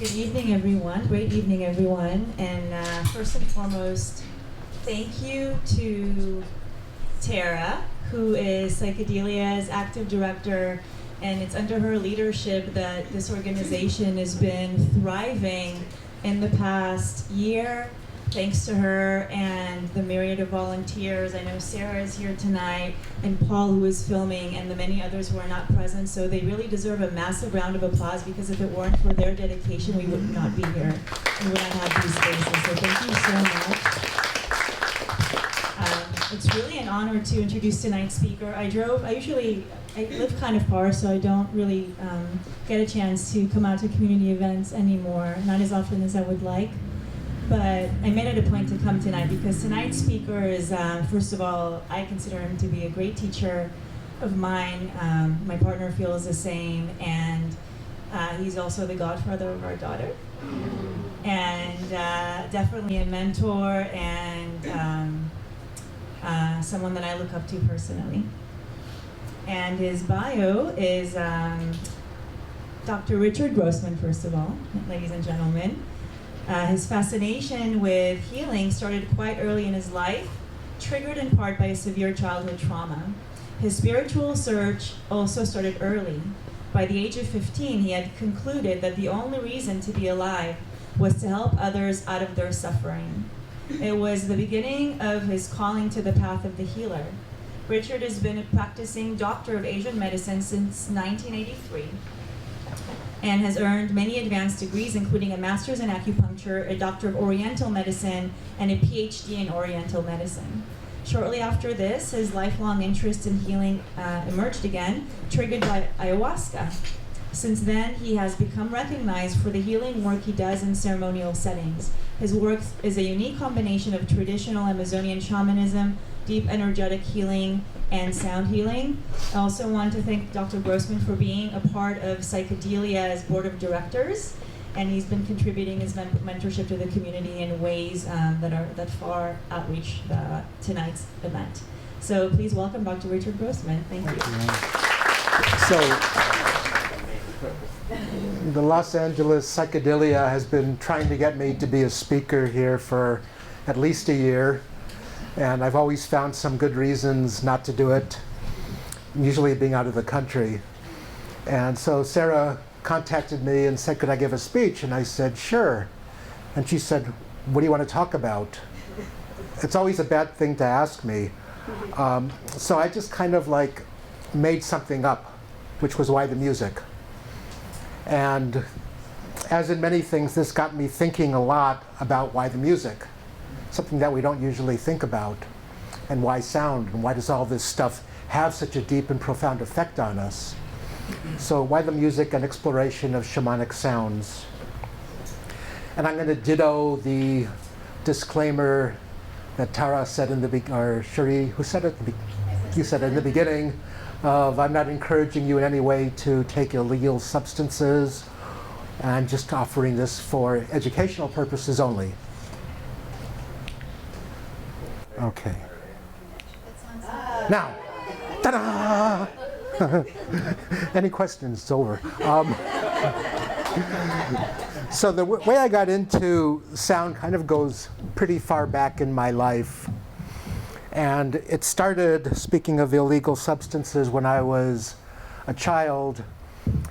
Good evening, everyone. Great evening, everyone. And first and foremost, thank you to Tara, who is Psychedelia's active director, and it's under her leadership that this organization has been thriving in the past year. Thanks to her and the myriad of volunteers. I know Sarah is here tonight, and Paul, who is filming, and the many others who are not present. So they really deserve a massive round of applause, because if it weren't for their dedication, we would not be here. We would not have these spaces. So thank you so much. It's really an honor to introduce tonight's speaker. I live kind of far, so I don't really get a chance to come out to community events anymore, not as often as I would like. But I made it a point to come tonight because tonight's speaker is, first of all, I consider him to be a great teacher of mine. My partner feels the same, and he's also the godfather of our daughter. And definitely a mentor and someone that I look up to personally. And his bio is Dr. Richard Grossman, first of all, ladies and gentlemen. His fascination with healing started quite early in his life, triggered in part by a severe childhood trauma. His spiritual search also started early. By the age of 15, he had concluded that the only reason to be alive was to help others out of their suffering. It was the beginning of his calling to the path of the healer. Richard has been a practicing doctor of Asian medicine since 1983. And has earned many advanced degrees, including a master's in acupuncture, a doctor of Oriental medicine, and a PhD in Oriental medicine. Shortly after this, his lifelong interest in healing emerged again, triggered by ayahuasca. Since then, he has become recognized for the healing work he does in ceremonial settings. His work is a unique combination of traditional Amazonian shamanism, deep energetic healing, and sound healing. I also want to thank Dr. Grossman for being a part of Psychedelia's board of directors, and he's been contributing his mentorship to the community in ways that far outreach tonight's event. So please welcome Dr. Richard Grossman. Thank you. So, the Los Angeles Psychedelia has been trying to get me to be a speaker here for at least a year. And I've always found some good reasons not to do it, usually being out of the country. And so Sarah contacted me and said, could I give a speech? And I said, sure. And she said, what do you want to talk about? It's always a bad thing to ask me. So I just kind of like made something up, which was Why the Music. And as in many things, this got me thinking a lot about why the music. Something that we don't usually think about, and why sound, and why does all this stuff have such a deep and profound effect on us. So why the music and exploration of shamanic sounds. And I'm going to ditto the disclaimer that Tara said in the beginning, or Cherie, who said it? You said it in the beginning, of I'm not encouraging you in any way to take illegal substances. I'm just offering this for educational purposes only. Okay. Now, ta-da! Any questions? It's over. So the way I got into sound kind of goes pretty far back in my life. And it started, speaking of illegal substances, when I was a child.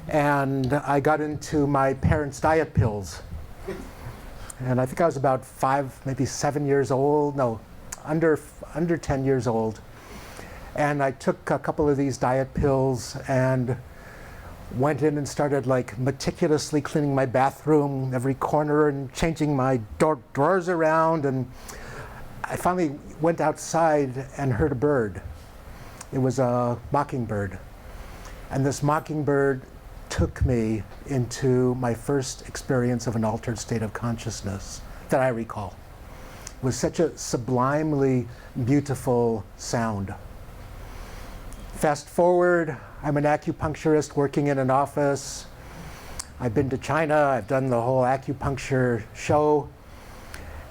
And I got into my parents' diet pills. And I think I was about 5, maybe 7 years old. No. Under 10 years old. And I took a couple of these diet pills and went in and started like meticulously cleaning my bathroom, every corner, and changing my drawers around. And I finally went outside and heard a bird. It was a mockingbird. And this mockingbird took me into my first experience of an altered state of consciousness that I recall. Was such a sublimely beautiful sound. Fast forward, I'm an acupuncturist working in an office. I've been to China, I've done the whole acupuncture show.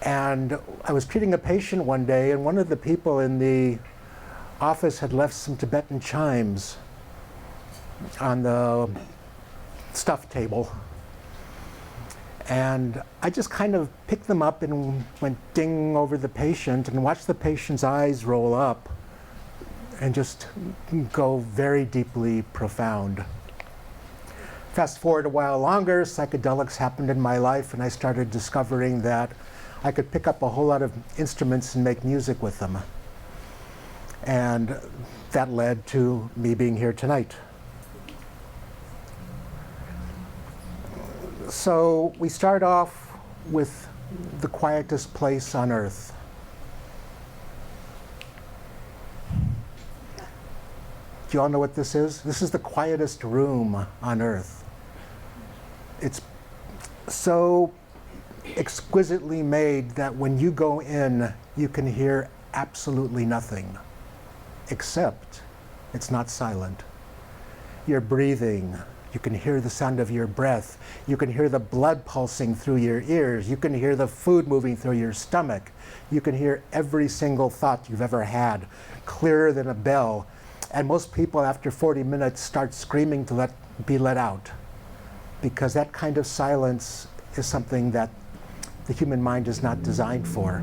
And I was treating a patient one day, and one of the people in the office had left some Tibetan chimes on the stuff table. And I just kind of picked them up and went ding over the patient and watched the patient's eyes roll up and just go very deeply profound. Fast forward a while longer, psychedelics happened in my life, and I started discovering that I could pick up a whole lot of instruments and make music with them. And that led to me being here tonight. So we start off with the quietest place on earth. Do you all know what this is? This is the quietest room on earth. It's so exquisitely made that when you go in, you can hear absolutely nothing, except it's not silent. You're breathing. You can hear the sound of your breath. You can hear the blood pulsing through your ears. You can hear the food moving through your stomach. You can hear every single thought you've ever had, clearer than a bell. And most people after 40 minutes start screaming to be let out, because that kind of silence is something that the human mind is not designed for.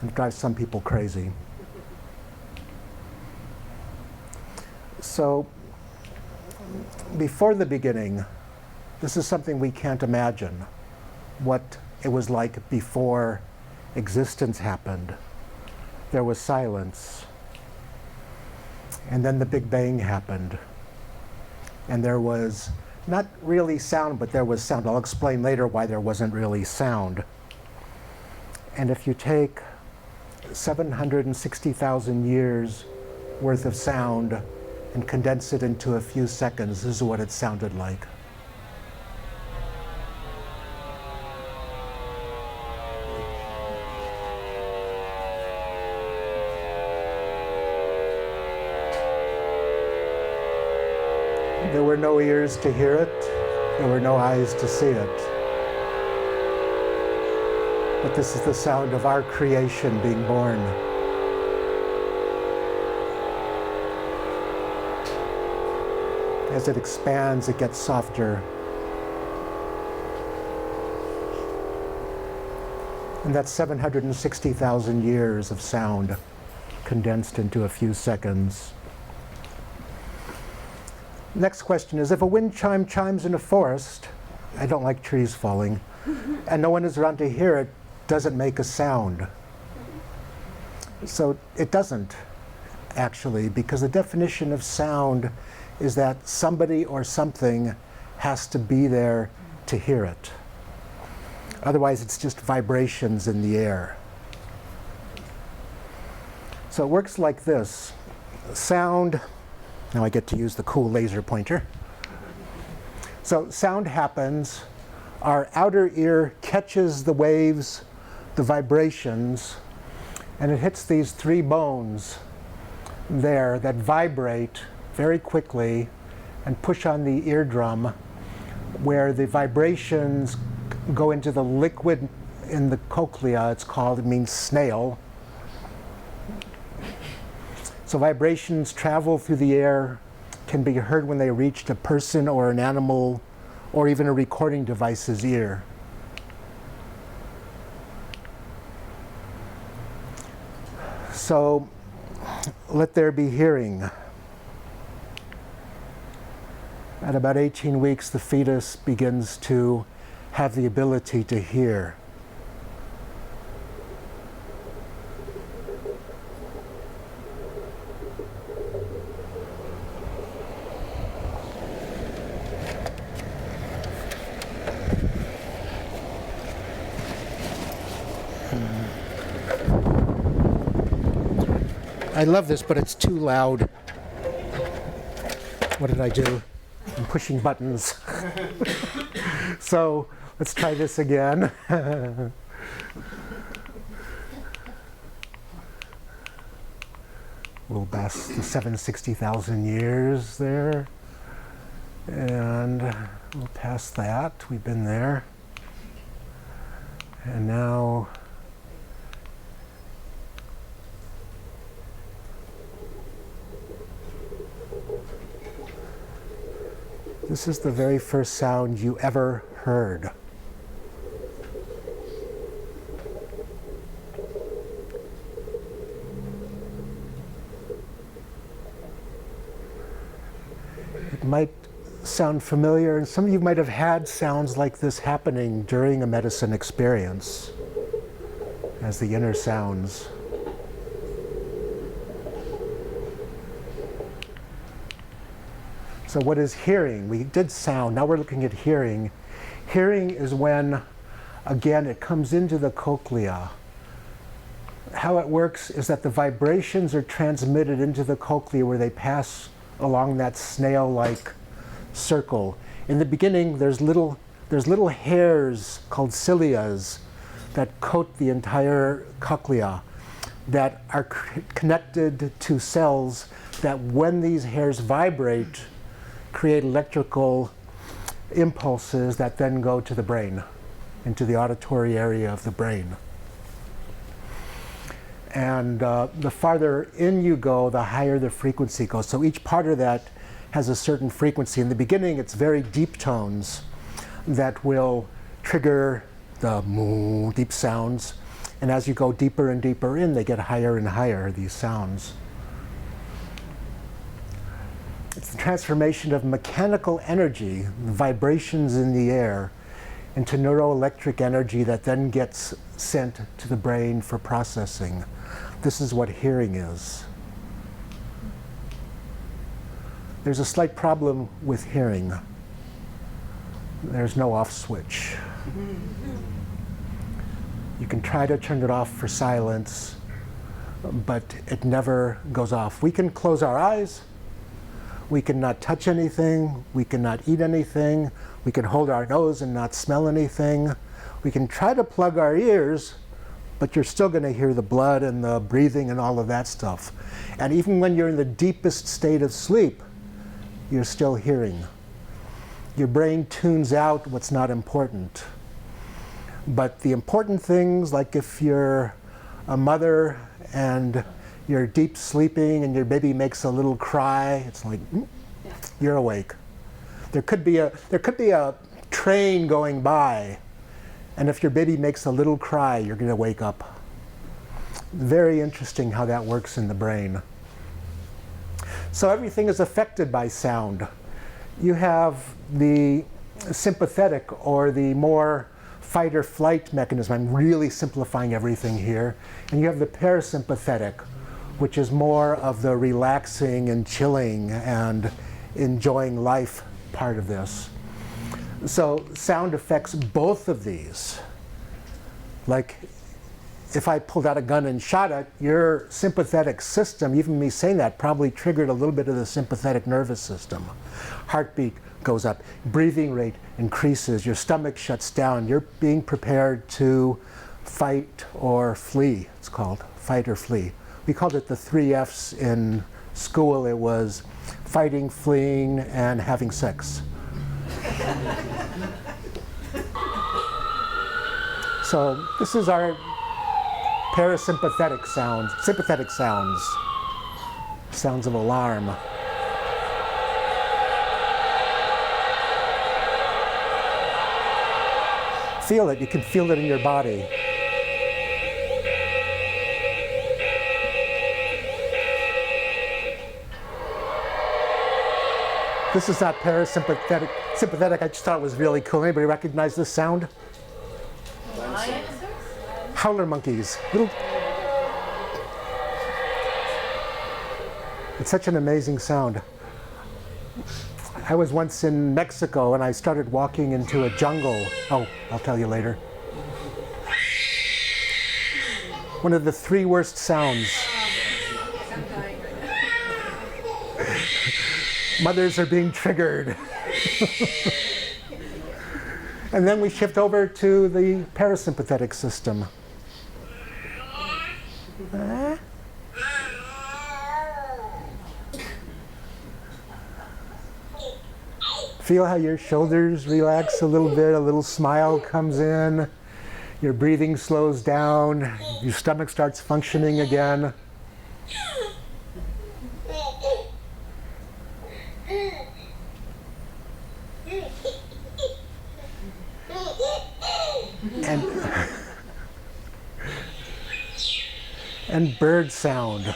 And it drives some people crazy. So, before the beginning, this is something we can't imagine, what it was like before existence happened. There was silence. And then the Big Bang happened. And there was not really sound, but there was sound. I'll explain later why there wasn't really sound. And if you take 760,000 years worth of sound and condense it into a few seconds, this is what it sounded like. There were no ears to hear it. There were no eyes to see it. But this is the sound of our creation being born. As it expands, it gets softer. And that's 760,000 years of sound condensed into a few seconds. Next question is, if a wind chime chimes in a forest, I don't like trees falling, and no one is around to hear it, does it make a sound? So it doesn't, actually, because the definition of sound is that somebody or something has to be there to hear it. Otherwise, it's just vibrations in the air. So it works like this. Sound, now I get to use the cool laser pointer. So sound happens, our outer ear catches the waves, the vibrations, and it hits these three bones there that vibrate very quickly and push on the eardrum, where the vibrations go into the liquid in the cochlea, it's called, it means snail. So vibrations travel through the air, can be heard when they reach a person or an animal or even a recording device's ear. So let there be hearing. At about 18 weeks, the fetus begins to have the ability to hear. I love this, but it's too loud. What did I do? I'm pushing buttons. So let's try this again. We'll pass the 760,000 years there. And we'll pass that. We've been there. And now This is the very first sound you ever heard. It might sound familiar, and some of you might have had sounds like this happening during a medicine experience as the inner sounds. So what is hearing? We did sound, now we're looking at hearing. Hearing is when, again, it comes into the cochlea. How it works is that the vibrations are transmitted into the cochlea where they pass along that snail-like circle. In the beginning, there's little hairs called cilias that coat the entire cochlea that are connected to cells that, when these hairs vibrate, create electrical impulses that then go to the brain, into the auditory area of the brain. And the farther in you go, the higher the frequency goes. So each part of that has a certain frequency. In the beginning, it's very deep tones that will trigger the moo, deep sounds. And as you go deeper and deeper in, they get higher and higher, these sounds. It's the transformation of mechanical energy, vibrations in the air, into neuroelectric energy that then gets sent to the brain for processing. This is what hearing is. There's a slight problem with hearing. There's no off switch. You can try to turn it off for silence, but it never goes off. We can close our eyes. We can not touch anything. We can not eat anything. We can hold our nose and not smell anything. We can try to plug our ears, but you're still going to hear the blood and the breathing and all of that stuff. And even when you're in the deepest state of sleep, you're still hearing. Your brain tunes out what's not important. But the important things, like if you're a mother and you're deep sleeping and your baby makes a little cry, it's like, you're awake. There could be a train going by, and if your baby makes a little cry, you're going to wake up. Very interesting how that works in the brain. So everything is affected by sound. You have the sympathetic, or the more fight or flight mechanism. I'm really simplifying everything here. And you have the parasympathetic, which is more of the relaxing and chilling and enjoying life part of this. So sound affects both of these. Like if I pulled out a gun and shot it, your sympathetic system, even me saying that, probably triggered a little bit of the sympathetic nervous system. Heartbeat goes up, breathing rate increases, your stomach shuts down, you're being prepared to fight or flee, it's called, fight or flee. We called it the 3 F's in school. It was fighting, fleeing, and having sex. So this is our parasympathetic sounds, sympathetic sounds, sounds of alarm. Feel it, you can feel it in your body. This is not parasympathetic. Sympathetic, I just thought it was really cool. Anybody recognize this sound? Howler monkeys. It's such an amazing sound. I was once in Mexico and I started walking into a jungle. Oh, I'll tell you later. One of the 3 worst sounds. Mothers are being triggered. And then we shift over to the parasympathetic system. Feel how your shoulders relax a little bit, a little smile comes in, your breathing slows down, your stomach starts functioning again. and bird sound.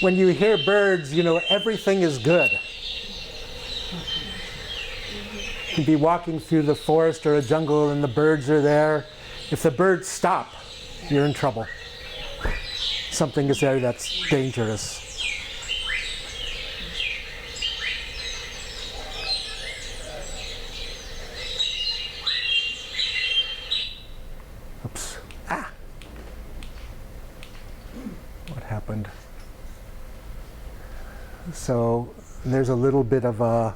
When you hear birds, you know everything is good. You can be walking through the forest or a jungle and the birds are there. If the birds stop, you're in trouble. Something is there that's dangerous. Oops. Ah! What happened? So there's a little bit of a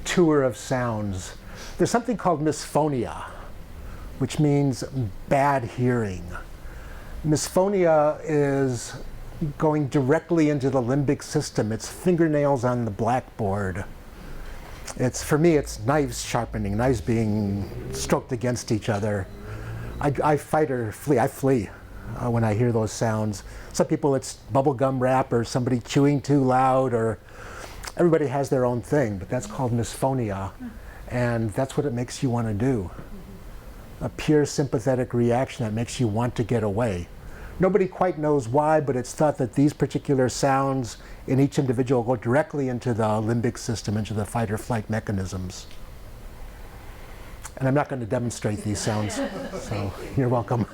tour of sounds. There's something called misphonia, which means bad hearing. Misphonia is going directly into the limbic system. It's fingernails on the blackboard. For me, it's knives sharpening, knives being stroked against each other. I fight or flee. I flee when I hear those sounds. Some people, it's bubblegum wrap or somebody chewing too loud, or everybody has their own thing, but that's called misphonia, and that's what it makes you want to do. A pure sympathetic reaction that makes you want to get away. Nobody quite knows why, but it's thought that these particular sounds in each individual go directly into the limbic system, into the fight or flight mechanisms. And I'm not going to demonstrate these sounds, so you're welcome.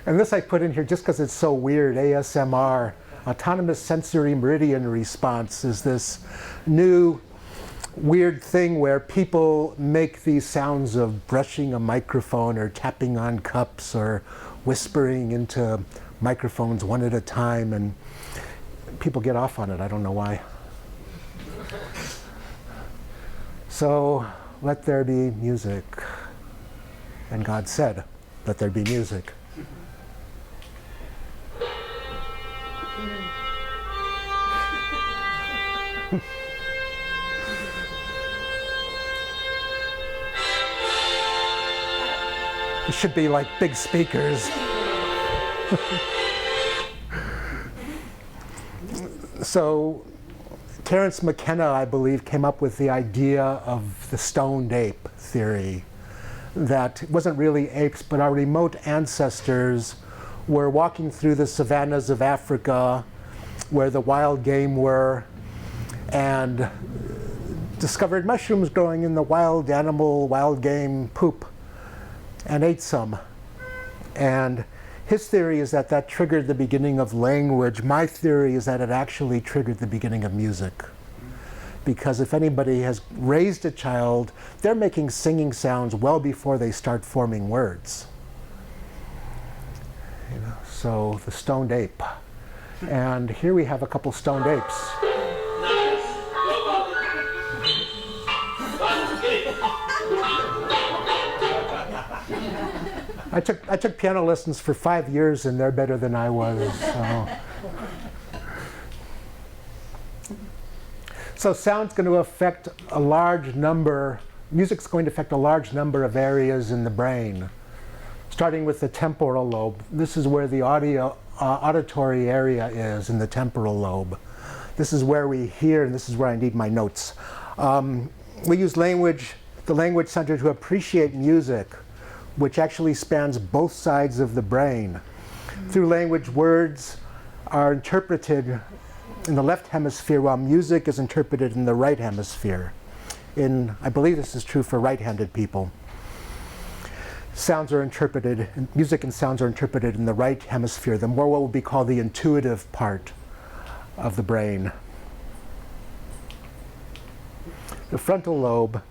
And this I put in here just because it's so weird. ASMR, Autonomous Sensory Meridian Response, is this new weird thing where people make these sounds of brushing a microphone or tapping on cups or whispering into microphones one at a time, and people get off on it. I don't know why. So, let there be music. And God said, let there be music. It should be like big speakers. So, Terence McKenna, I believe, came up with the idea of the stoned ape theory. That it wasn't really apes, but our remote ancestors were walking through the savannas of Africa, where the wild game were, and discovered mushrooms growing in the wild animal, wild game poop, and ate some. And his theory is that that triggered the beginning of language. My theory is that it actually triggered the beginning of music. Because if anybody has raised a child, they're making singing sounds well before they start forming words. You know, so the stoned ape. And here we have a couple stoned apes. I took piano lessons for 5 years, and they're better than I was. So sound's going to affect a large number, music's going to affect a large number of areas in the brain, starting with the temporal lobe. This is where the auditory area is in the temporal lobe. This is where we hear, and this is where I need my notes. We use language, the language center, to appreciate music, which actually spans both sides of the brain. Through language, words are interpreted in the left hemisphere, while music is interpreted in the right hemisphere. I believe this is true for right-handed people. Sounds are interpreted, music and sounds are interpreted in the right hemisphere, the more what would be called the intuitive part of the brain. The frontal lobe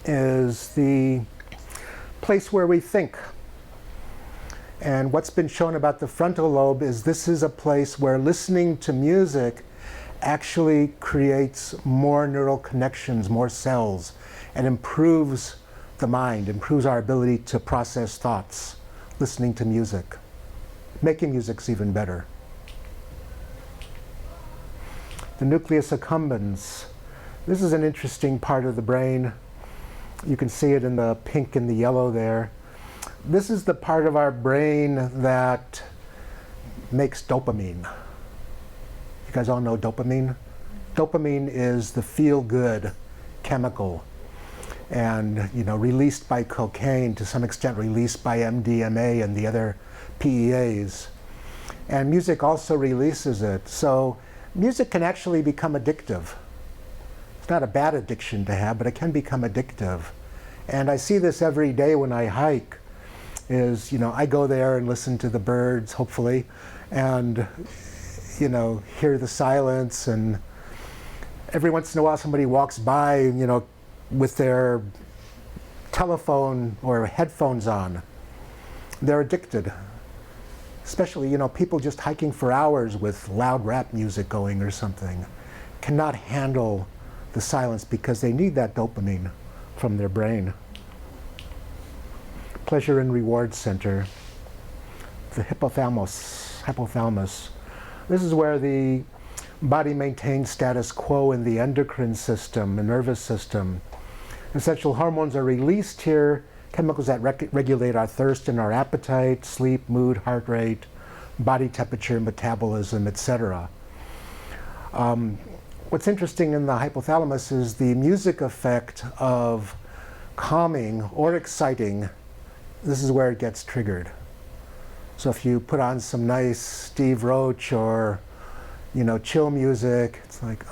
is the place where we think. And what's been shown about the frontal lobe is this is a place where listening to music actually creates more neural connections, more cells, and improves the mind, improves our ability to process thoughts, listening to music. Making music's even better. The nucleus accumbens. This is an interesting part of the brain. You can see it in the pink and the yellow there. This is the part of our brain that makes dopamine. You guys all know dopamine? Dopamine is the feel-good chemical, and released by cocaine, to some extent released by MDMA and the other PEAs. And music also releases it. So music can actually become addictive. It's not a bad addiction to have, but it can become addictive. And I see this every day when I hike, I go there and listen to the birds, hopefully, and hear the silence, and every once in a while somebody walks by, with their telephone or headphones on. They're addicted. Especially, people just hiking for hours with loud rap music going or something cannot handle the silence because they need that dopamine from their brain. Pleasure and reward center, the hypothalamus. This is where the body maintains status quo in the endocrine system, the nervous system. Essential hormones are released here, chemicals that regulate our thirst and our appetite, sleep, mood, heart rate, body temperature, metabolism, etc. What's interesting in the hypothalamus is the music effect of calming or exciting. This is where it gets triggered. So if you put on some nice Steve Roach or chill music, it's like,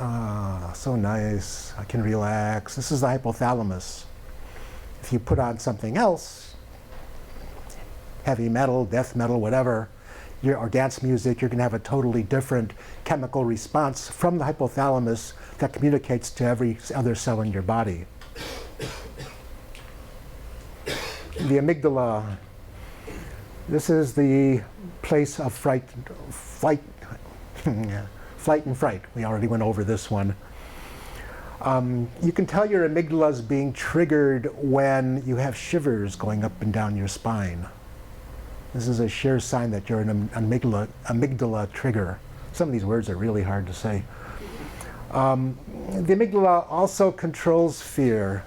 so nice, I can relax. This is the hypothalamus. If you put on something else, heavy metal, death metal, whatever, or dance music, you're going to have a totally different chemical response from the hypothalamus that communicates to every other cell in your body. The amygdala. This is the place of flight and fright. We already went over this one. You can tell your amygdala is being triggered when you have shivers going up and down your spine. This is a sure sign that you're an amygdala trigger. Some of these words are really hard to say. The amygdala also controls fear.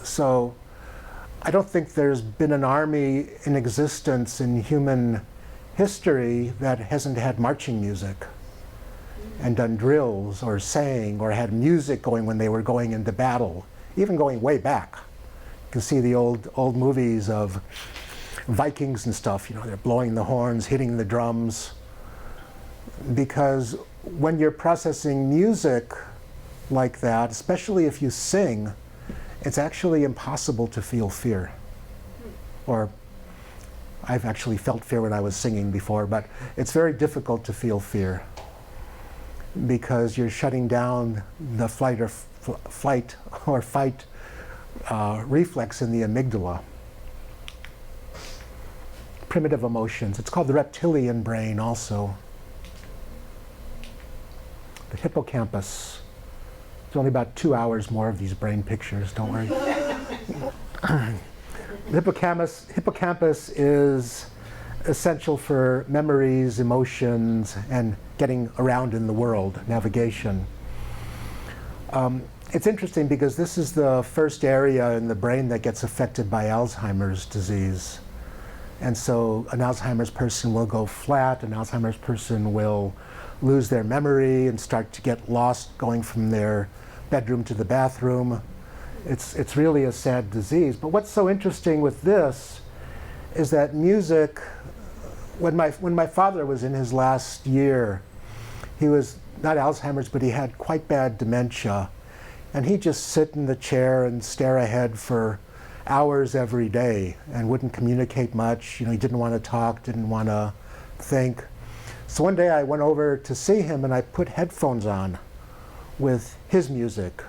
So I don't think there's been an army in existence in human history that hasn't had marching music and done drills or sang or had music going when they were going into battle, even going way back. You can see the old movies of Vikings and stuff, they're blowing the horns, hitting the drums. Because when you're processing music like that, especially if you sing, it's actually impossible to feel fear. Or I've actually felt fear when I was singing before, but it's very difficult to feel fear because you're shutting down the flight or fight reflex in the amygdala. Primitive emotions. It's called the reptilian brain also. The hippocampus. There's only about 2 hours more of these brain pictures, don't worry. The hippocampus is essential for memories, emotions, and getting around in the world, navigation. It's interesting because this is the first area in the brain that gets affected by Alzheimer's disease. And so an Alzheimer's person will go flat, an Alzheimer's person will lose their memory and start to get lost going from their bedroom to the bathroom. It's really a sad disease. But what's so interesting with this is that music, when my father was in his last year, he was not Alzheimer's, but he had quite bad dementia. And he'd just sit in the chair and stare ahead for hours every day and wouldn't communicate much. He didn't want to talk, didn't want to think. So one day I went over to see him and I put headphones on with his music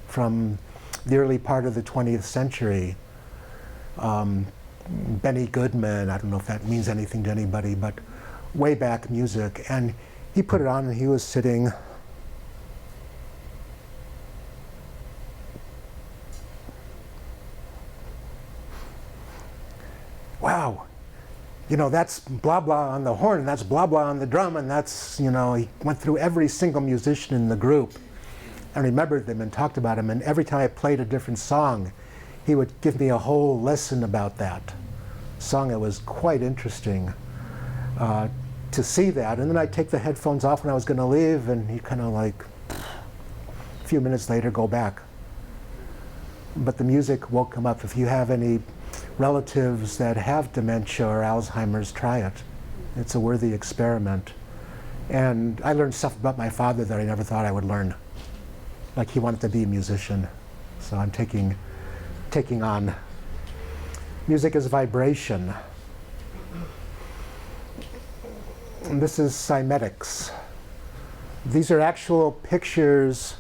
from the early part of the 20th century. Benny Goodman, I don't know if that means anything to anybody, but way back music. And he put it on and he was sitting. Wow, that's blah blah on the horn, and that's blah blah on the drum, and that's, he went through every single musician in the group and remembered them and talked about them. And every time I played a different song, he would give me a whole lesson about that song. It was quite interesting. to see that. And then I'd take the headphones off when I was going to leave, and he kind of like, a few minutes later, go back. But the music woke him up. If you have any relatives that have dementia or Alzheimer's, try it. It's a worthy experiment. And I learned stuff about my father that I never thought I would learn. Like he wanted to be a musician. So I'm taking on. Music is vibration. And this is cymetics. These are actual pictures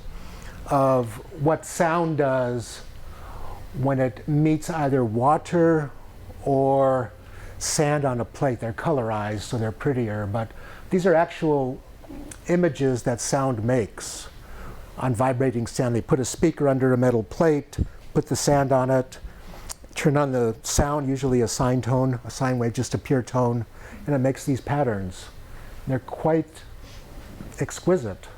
of what sound does when it meets either water or sand on a plate. They're colorized, so they're prettier, but these are actual images that sound makes on vibrating sand. They put a speaker under a metal plate, put the sand on it, turn on the sound, usually a sine tone, a sine wave, just a pure tone, and it makes these patterns. They're quite exquisite.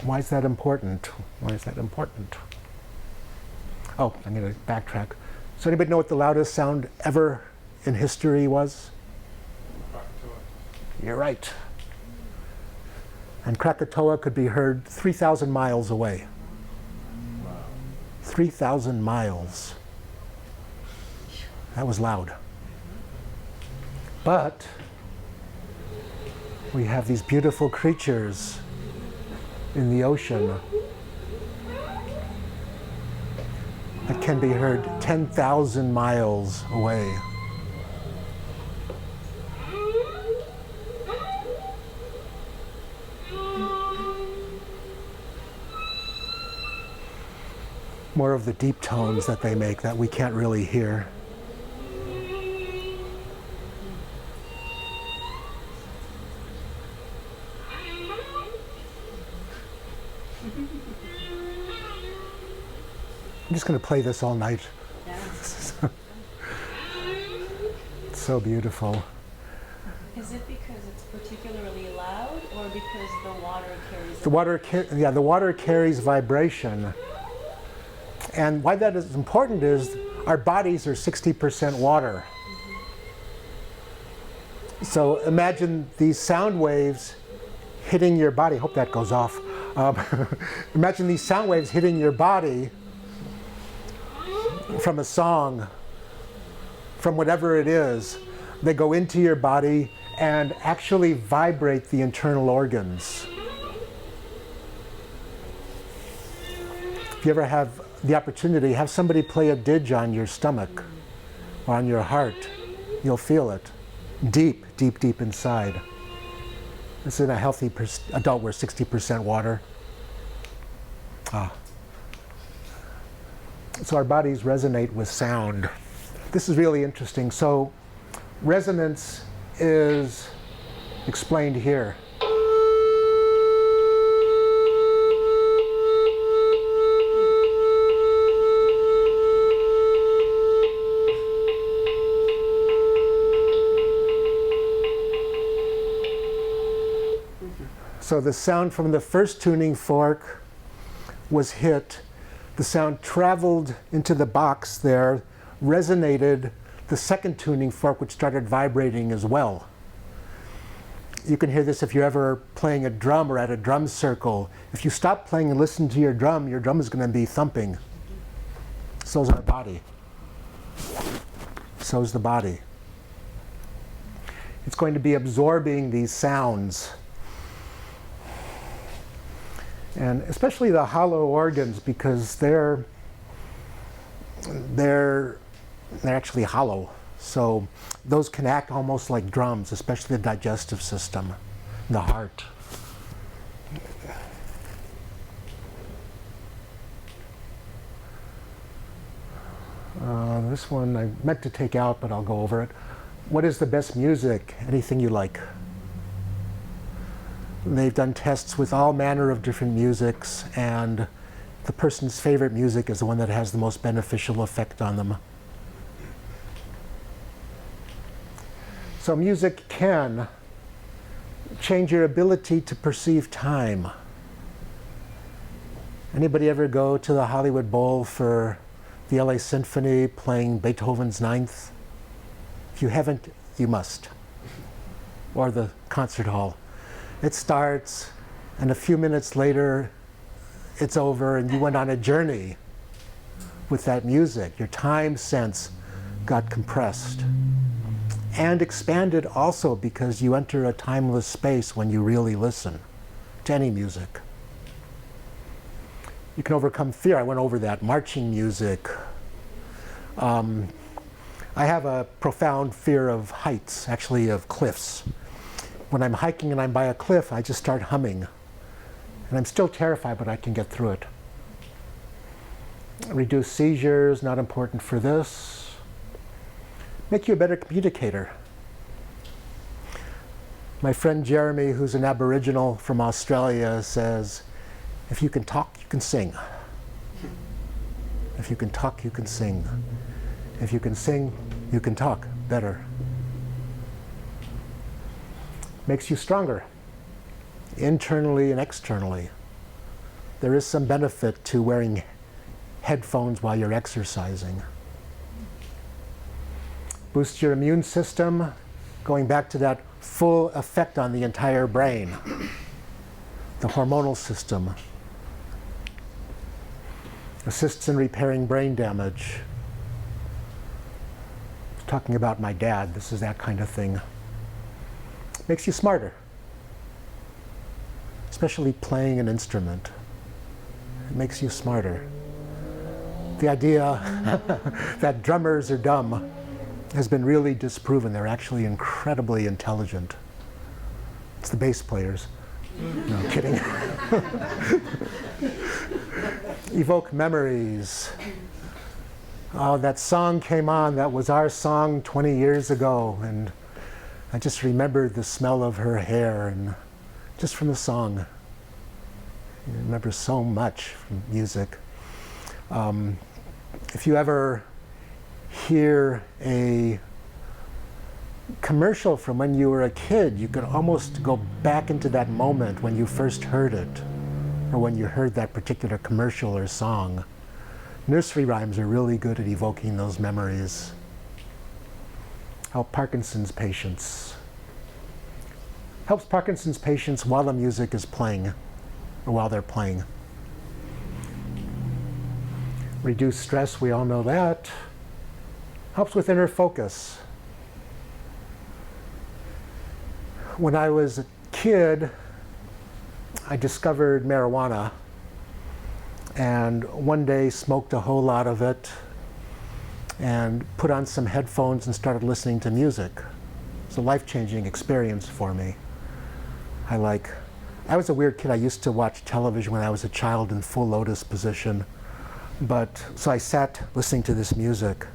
Why is that important? Why is that important? Oh, I'm going to backtrack. So anybody know what the loudest sound ever in history was? Krakatoa. You're right. And Krakatoa could be heard 3,000 miles away. Wow. 3,000 miles. That was loud. But we have these beautiful creatures in the ocean that can be heard 10,000 miles away. More of the deep tones that they make that we can't really hear. I'm just going to play this all night. Yeah. It's so beautiful. Is it because it's particularly loud, or because the water carries? The water carries vibration. And why that is important is our bodies are 60% water. So imagine these sound waves hitting your body. Hope that goes off. Imagine these sound waves hitting your body from a song, from whatever it is. They go into your body and actually vibrate the internal organs. If you ever have the opportunity, have somebody play a didge on your stomach or on your heart, you'll feel it deep, deep, deep inside. This is in a healthy adult, we're 60% water. So our bodies resonate with sound. This is really interesting. So resonance is explained here. So the sound from the first tuning fork was hit. The sound traveled into the box there, resonated the second tuning fork, which started vibrating as well. You can hear this if you're ever playing a drum or at a drum circle. If you stop playing and listen to your drum is going to be thumping. So's our body. So's the body. It's going to be absorbing these sounds. And especially the hollow organs, because they're actually hollow. So those can act almost like drums, especially the digestive system, the heart. This one I meant to take out, but I'll go over it. What is the best music? Anything you like. They've done tests with all manner of different musics, and the person's favorite music is the one that has the most beneficial effect on them. So music can change your ability to perceive time. Anybody ever go to the Hollywood Bowl for the LA Symphony playing Beethoven's Ninth? If you haven't, you must. or the concert hall. It starts, and a few minutes later, it's over, and you went on a journey with that music. Your time sense got compressed and expanded also because you enter a timeless space when you really listen to any music. You can overcome fear. I went over that. Marching music. I have a profound fear of heights, actually of cliffs. When I'm hiking and I'm by a cliff, I just start humming. And I'm still terrified, but I can get through it. Reduce seizures, not important for this. Make you a better communicator. My friend Jeremy, who's an Aboriginal from Australia, says, if you can talk, you can sing. If you can talk, you can sing. If you can sing, you can talk better. Makes you stronger, internally and externally. There is some benefit to wearing headphones while you're exercising. Boost your immune system, going back to that full effect on the entire brain, the hormonal system. Assists in repairing brain damage. Talking about my dad, this is that kind of thing. Makes you smarter, especially playing an instrument. It makes you smarter. The idea that drummers are dumb has been really disproven. They're actually incredibly intelligent. It's the bass players. No, I'm kidding. Evoke memories. Oh, that song came on. That was our song 20 years ago. And I just remembered the smell of her hair, and just from the song. You remember so much from music. If you ever hear a commercial from when you were a kid, you could almost go back into that moment when you first heard it, or when you heard that particular commercial or song. Nursery rhymes are really good at evoking those memories. Help Parkinson's patients. Helps Parkinson's patients while the music is playing, or while they're playing. Reduce stress, we all know that. Helps with inner focus. When I was a kid, I discovered marijuana, and one day smoked a whole lot of it and put on some headphones and started listening to music. It's a life-changing experience for me. I was a weird kid. I used to watch television when I was a child in full lotus position. So I sat listening to this music,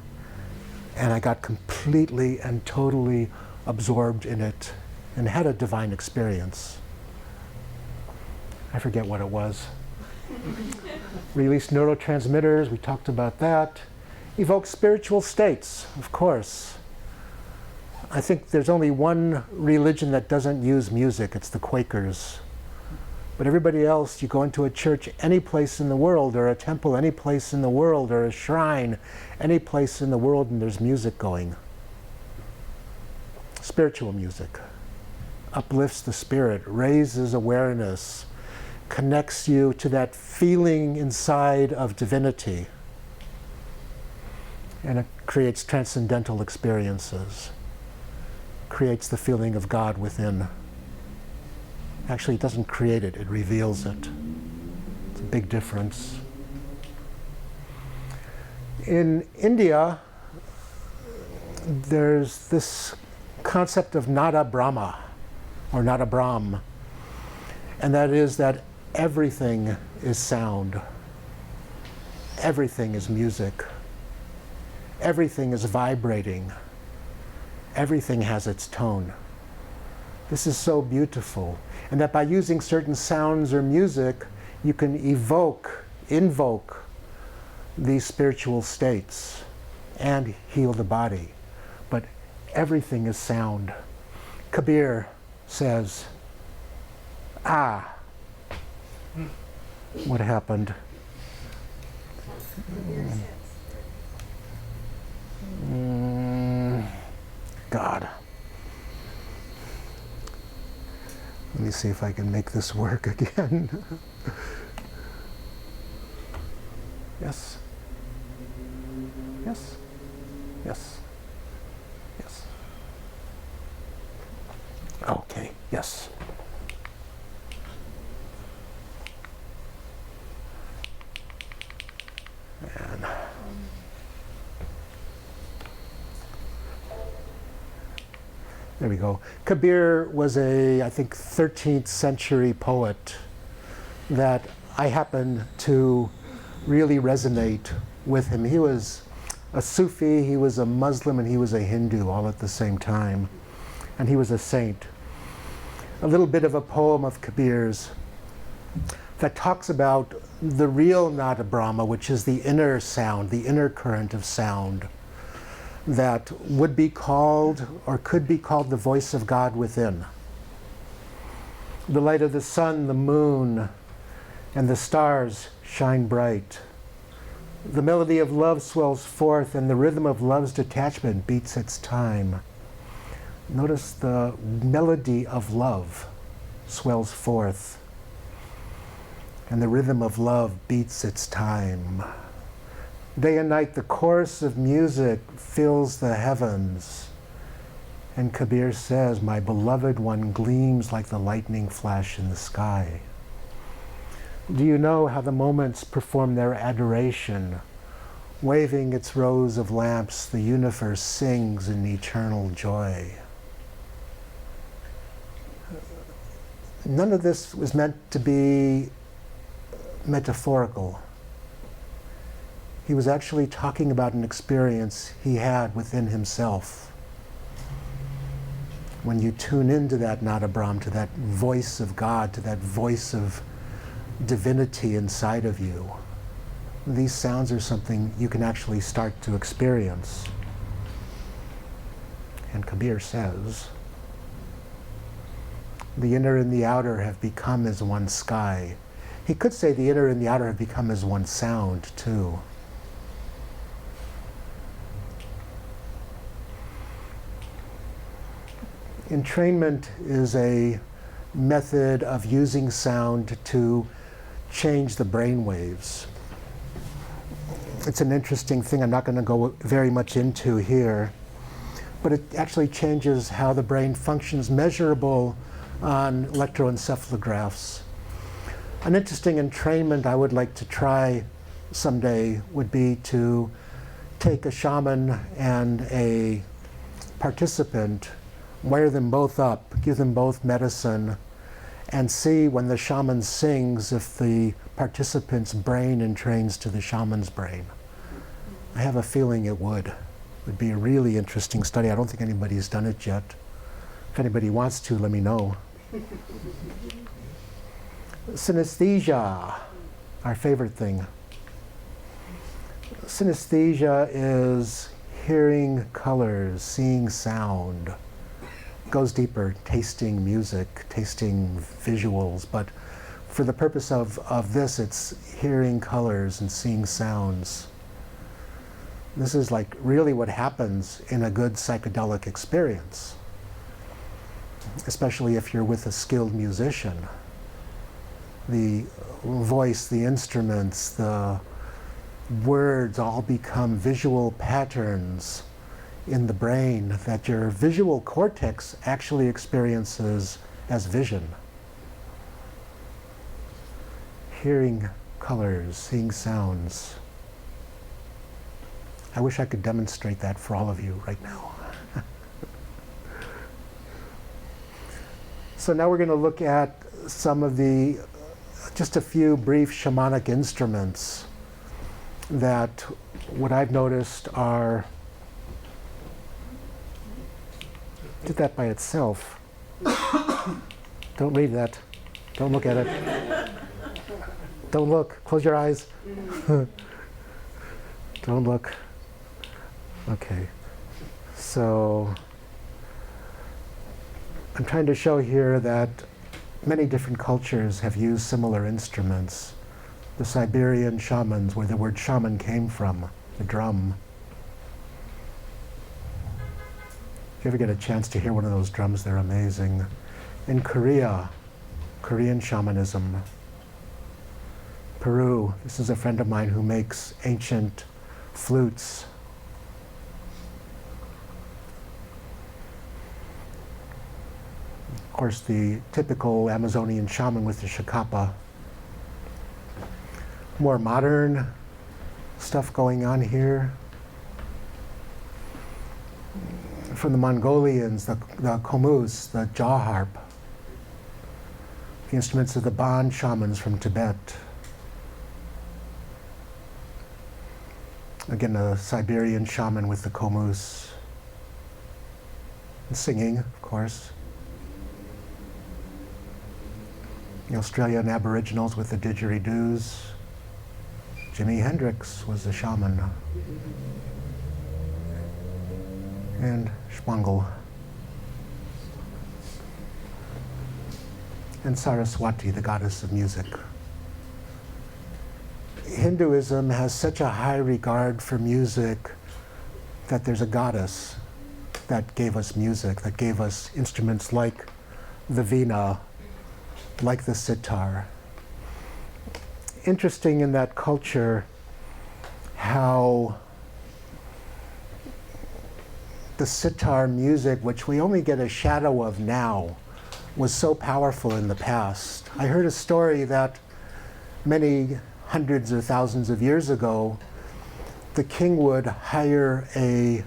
and I got completely and totally absorbed in it and had a divine experience. I forget what it was. Release neurotransmitters, we talked about that. Evoke spiritual states, of course. I think there's only one religion that doesn't use music, it's the Quakers. But everybody else, you go into a church any place in the world, or a temple any place in the world, or a shrine any place in the world, and there's music going. Spiritual music uplifts the spirit, raises awareness, connects you to that feeling inside of divinity, and it creates transcendental experiences, creates the feeling of God within. Actually, it doesn't create it, it reveals it. It's a big difference. In India, there's this concept of nada Brahma, or nada Brahm, and that is that everything is sound. Everything is music. Everything is vibrating. Everything has its tone. This is so beautiful. And that by using certain sounds or music, you can invoke these spiritual states and heal the body. But everything is sound. Kabir says, ah, what happened? God. Let me see if I can make this work again. Yes. Yes. Yes. Yes. Okay, yes. And there we go. Kabir was I think, 13th century poet that I happen to really resonate with him. He was a Sufi, he was a Muslim, and he was a Hindu all at the same time. And he was a saint. A little bit of a poem of Kabir's that talks about the real Nada Brahma, which is the inner sound, the inner current of sound, that would be called, or could be called, the voice of God within. The light of the sun, the moon, and the stars shine bright. The melody of love swells forth, and the rhythm of love's detachment beats its time. Notice the melody of love swells forth, and the rhythm of love beats its time. Day and night, the chorus of music fills the heavens. And Kabir says, my beloved one gleams like the lightning flash in the sky. Do you know how the moments perform their adoration? Waving its rows of lamps, the universe sings in eternal joy. None of this was meant to be metaphorical. He was actually talking about an experience he had within himself. When you tune into that Nada Brahma, to that voice of God, to that voice of divinity inside of you, these sounds are something you can actually start to experience. And Kabir says, the inner and the outer have become as one sky. He could say the inner and the outer have become as one sound, too. Entrainment is a method of using sound to change the brain waves. It's an interesting thing I'm not going to go very much into here, but it actually changes how the brain functions, measurable on electroencephalographs. An interesting entrainment I would like to try someday would be to take a shaman and a participant, wire them both up, give them both medicine, and see when the shaman sings if the participant's brain entrains to the shaman's brain. I have a feeling it would. It would be a really interesting study. I don't think anybody's done it yet. If anybody wants to, let me know. Synesthesia, our favorite thing. Synesthesia is hearing colors, seeing sound. Goes deeper, tasting music, tasting visuals, but for the purpose of this, it's hearing colors and seeing sounds. This is like really what happens in a good psychedelic experience, especially if you're with a skilled musician. The voice, the instruments, the words all become visual patterns in the brain that your visual cortex actually experiences as vision. Hearing colors, seeing sounds. I wish I could demonstrate that for all of you right now. So now we're going to look at some of just a few brief shamanic instruments that what I've noticed are, did that by itself. Don't read that. Don't look at it. Don't look. Close your eyes. Don't look. Okay. So I'm trying to show here that many different cultures have used similar instruments. The Siberian shamans, where the word shaman came from, the drum. If you ever get a chance to hear one of those drums, they're amazing. In Korea, Korean shamanism. Peru, this is a friend of mine who makes ancient flutes. Of course, the typical Amazonian shaman with the chakapa. More modern stuff going on here. From the Mongolians, the komus, the jaw harp. The instruments of the Ban shamans from Tibet. Again, a Siberian shaman with the komus. And singing, of course. The Australian Aboriginals with the didgeridoos. Jimi Hendrix was a shaman. And Shmangal. And Saraswati, the goddess of music. Hinduism has such a high regard for music that there's a goddess that gave us music, that gave us instruments like the veena, like the sitar. Interesting in that culture how the sitar music, which we only get a shadow of now, was so powerful in the past. I heard a story that many hundreds or thousands of years ago, the king would hire a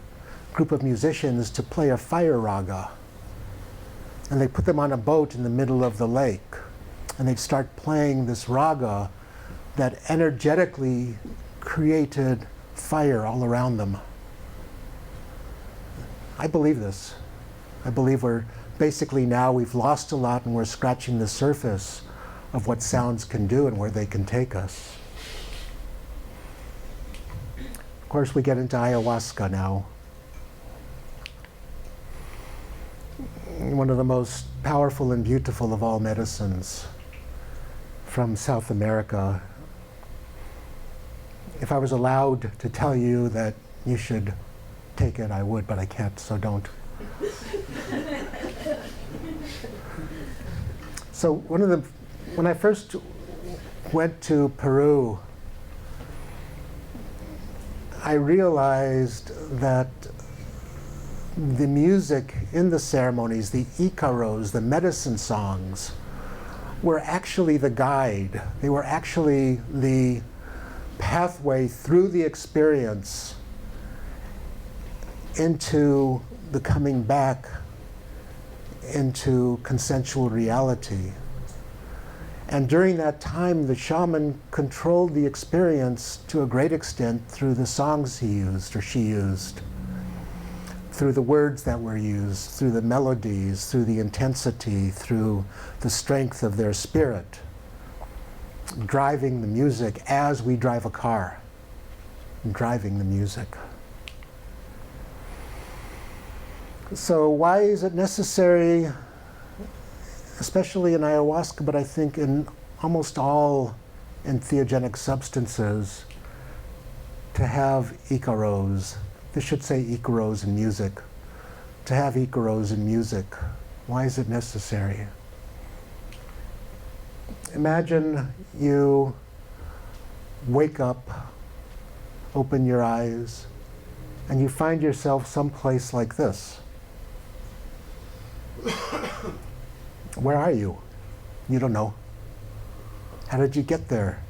group of musicians to play a fire raga. And they put them on a boat in the middle of the lake. And they'd start playing this raga that energetically created fire all around them. I believe this. I believe we're basically now we've lost a lot and we're scratching the surface of what sounds can do and where they can take us. Of course, we get into ayahuasca now. One of the most powerful and beautiful of all medicines from South America. If I was allowed to tell you that you should take it, I would, but I can't, so don't. So when I first went to Peru, I realized that the music in the ceremonies, the icaros, the medicine songs, were actually the guide. They were actually the pathway through the experience into the coming back into consensual reality. And during that time, the shaman controlled the experience to a great extent through the songs he used or she used, through the words that were used, through the melodies, through the intensity, through the strength of their spirit, driving the music as we drive a car, driving the music. So why is it necessary, especially in ayahuasca, but I think in almost all entheogenic substances, to have icaros? This should say icaros in music. To have icaros in music. Why is it necessary? Imagine you wake up, open your eyes, and you find yourself someplace like this. Where are you? You don't know. How did you get there?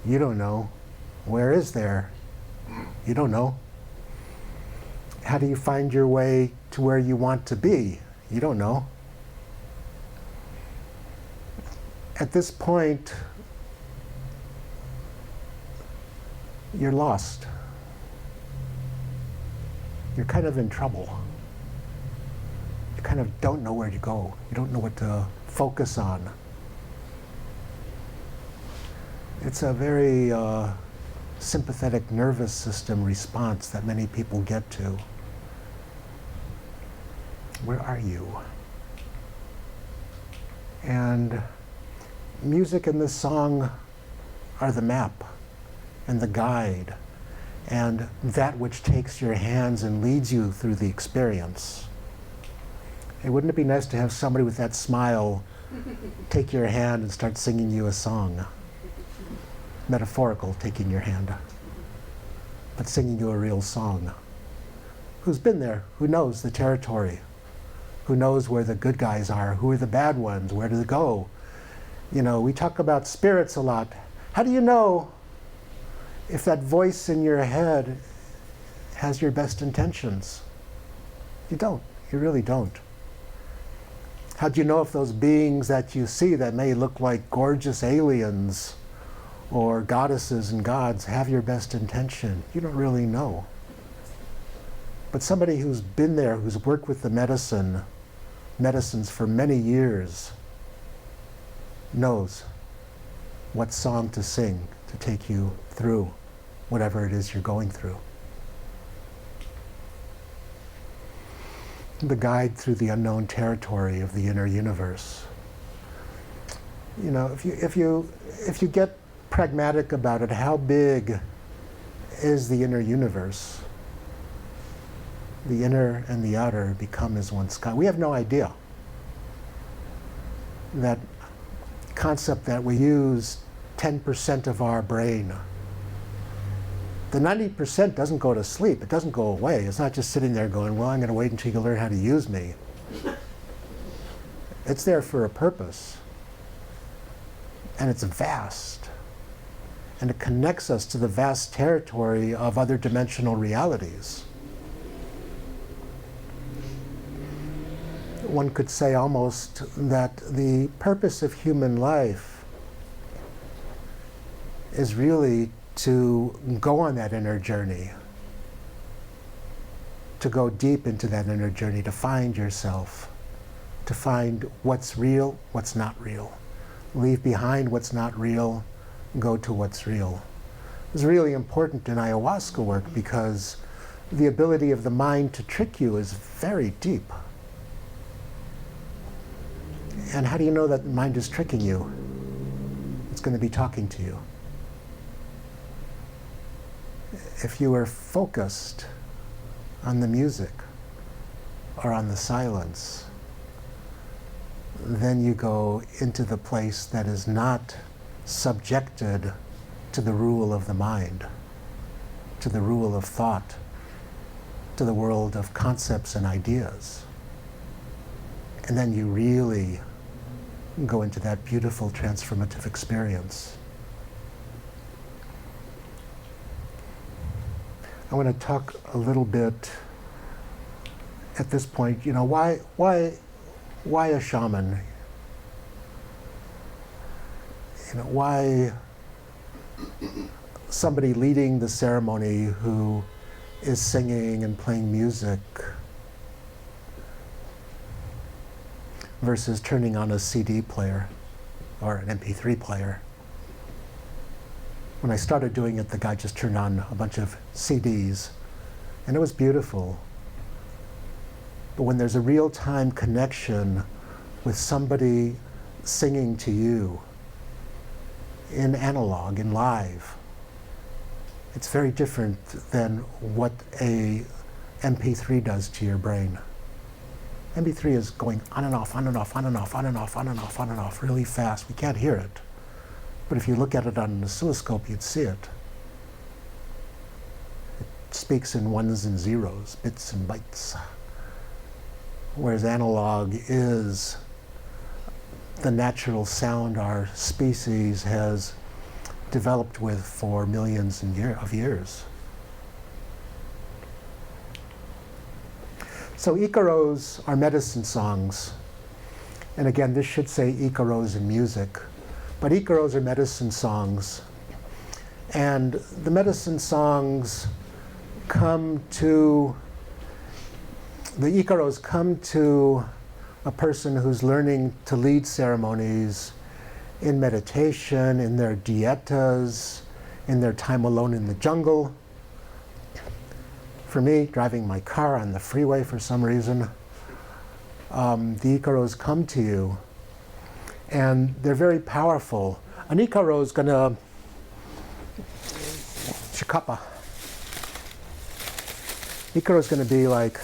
You don't know. Where is there? You don't know. How do you find your way to where you want to be? You don't know. At this point, you're lost. You're kind of in trouble. You kind of don't know where to go. You don't know what to focus on. It's a very sympathetic nervous system response that many people get to. Where are you? And music and this song are the map and the guide and that which takes your hands and leads you through the experience. Hey, wouldn't it be nice to have somebody with that smile take your hand and start singing you a song. Metaphorical, taking your hand, but singing you a real song. Who's been there? Who knows the territory? Who knows where the good guys are? Who are the bad ones? Where do they go? You know, we talk about spirits a lot. How do you know if that voice in your head has your best intentions? You don't. You really don't. How do you know if those beings that you see that may look like gorgeous aliens or goddesses and gods have your best intention? You don't really know. But somebody who's been there, who's worked with the medicines for many years, knows what song to sing to take you through whatever it is you're going through. The guide through the unknown territory of the inner universe. You know, if you get pragmatic about it, how big is the inner universe? The inner and the outer become as one sky. We have no idea. That concept that we use 10% of our brain. The 90% doesn't go to sleep. It doesn't go away. It's not just sitting there going, well, I'm going to wait until you learn how to use me. It's there for a purpose. And it's vast. And it connects us to the vast territory of other dimensional realities. One could say almost that the purpose of human life is really to go on that inner journey, to go deep into that inner journey, to find yourself, to find what's real, what's not real. Leave behind what's not real, go to what's real. It's really important in ayahuasca work because the ability of the mind to trick you is very deep. And how do you know that the mind is tricking you? It's going to be talking to you. If you are focused on the music or on the silence, then you go into the place that is not subjected to the rule of the mind, to the rule of thought, to the world of concepts and ideas. And then you really go into that beautiful transformative experience. I want to talk a little bit at this point, you know, why a shaman? You know, why somebody leading the ceremony who is singing and playing music versus turning on a CD player or an MP3 player. When I started doing it, the guy just turned on a bunch of CDs, and it was beautiful. But when there's a real-time connection with somebody singing to you in analog, in live, it's very different than what a MP3 does to your brain. MP3 is going on and off, on and off, on and off, on and off, on and off, on and off, really fast. We can't hear it. But if you look at it on an oscilloscope, you'd see it. It speaks in ones and zeros, bits and bytes. Whereas analog is the natural sound our species has developed with for millions of years. So icaros are medicine songs. And again, this should say icaros in music. But icaros are medicine songs. And the medicine songs come to, the icaros come to a person who's learning to lead ceremonies in meditation, in their dietas, in their time alone in the jungle. For me, driving my car on the freeway for some reason, the icaros come to you. And they're very powerful. An icaro is going to, chakapa. Icaro is going to be like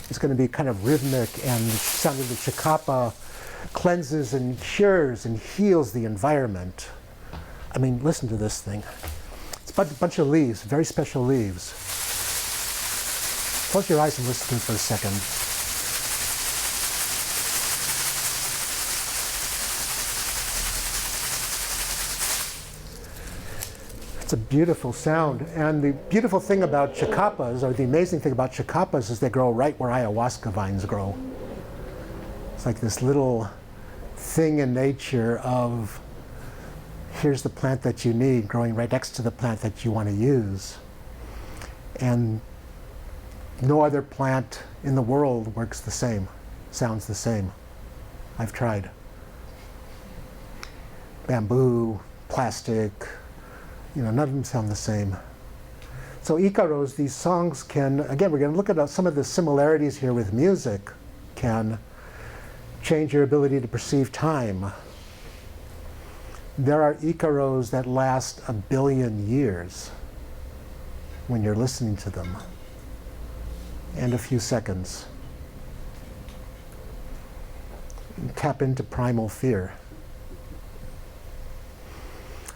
It's going to be kind of rhythmic, and the sound of the chakapa cleanses and cures and heals the environment. I mean, listen to this thing. It's a bunch of leaves, very special leaves. Close your eyes and listen for a second. It's a beautiful sound. And the beautiful thing about chacapas, or the amazing thing about chacapas, is they grow right where ayahuasca vines grow. It's like this little thing in nature of, here's the plant that you need, growing right next to the plant that you want to use. And no other plant in the world works the same, sounds the same. I've tried. Bamboo, plastic, none of them sound the same. So icaros, these songs can, again, we're going to look at some of the similarities here with music, can change your ability to perceive time. There are icaros that last 1 billion years when you're listening to them, and a few seconds. Tap into primal fear.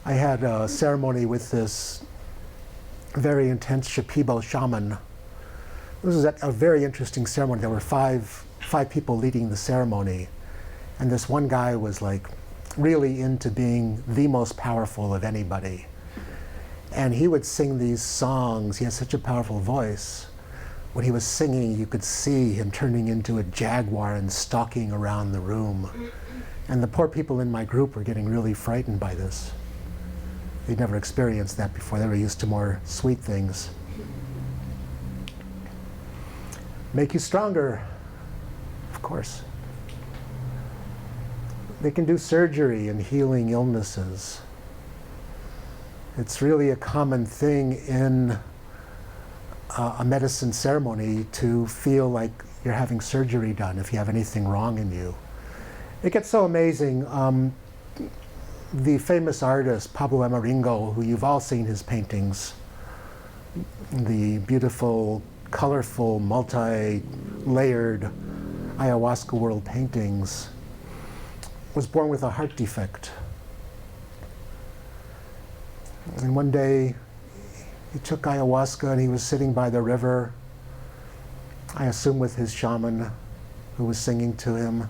I had a ceremony with this very intense Shipibo shaman. This was a very interesting ceremony. There were five people leading the ceremony. And this one guy was like really into being the most powerful of anybody. And he would sing these songs. He has such a powerful voice. When he was singing, you could see him turning into a jaguar and stalking around the room. And the poor people in my group were getting really frightened by this. They'd never experienced that before. They were used to more sweet things. Make you stronger, of course. They can do surgery and healing illnesses. It's really a common thing in a medicine ceremony to feel like you're having surgery done if you have anything wrong in you. It gets so amazing. The famous artist Pablo Amaringo, who you've all seen his paintings, the beautiful, colorful, multi-layered ayahuasca world paintings, was born with a heart defect. And one day he took ayahuasca and he was sitting by the river, I assume with his shaman who was singing to him,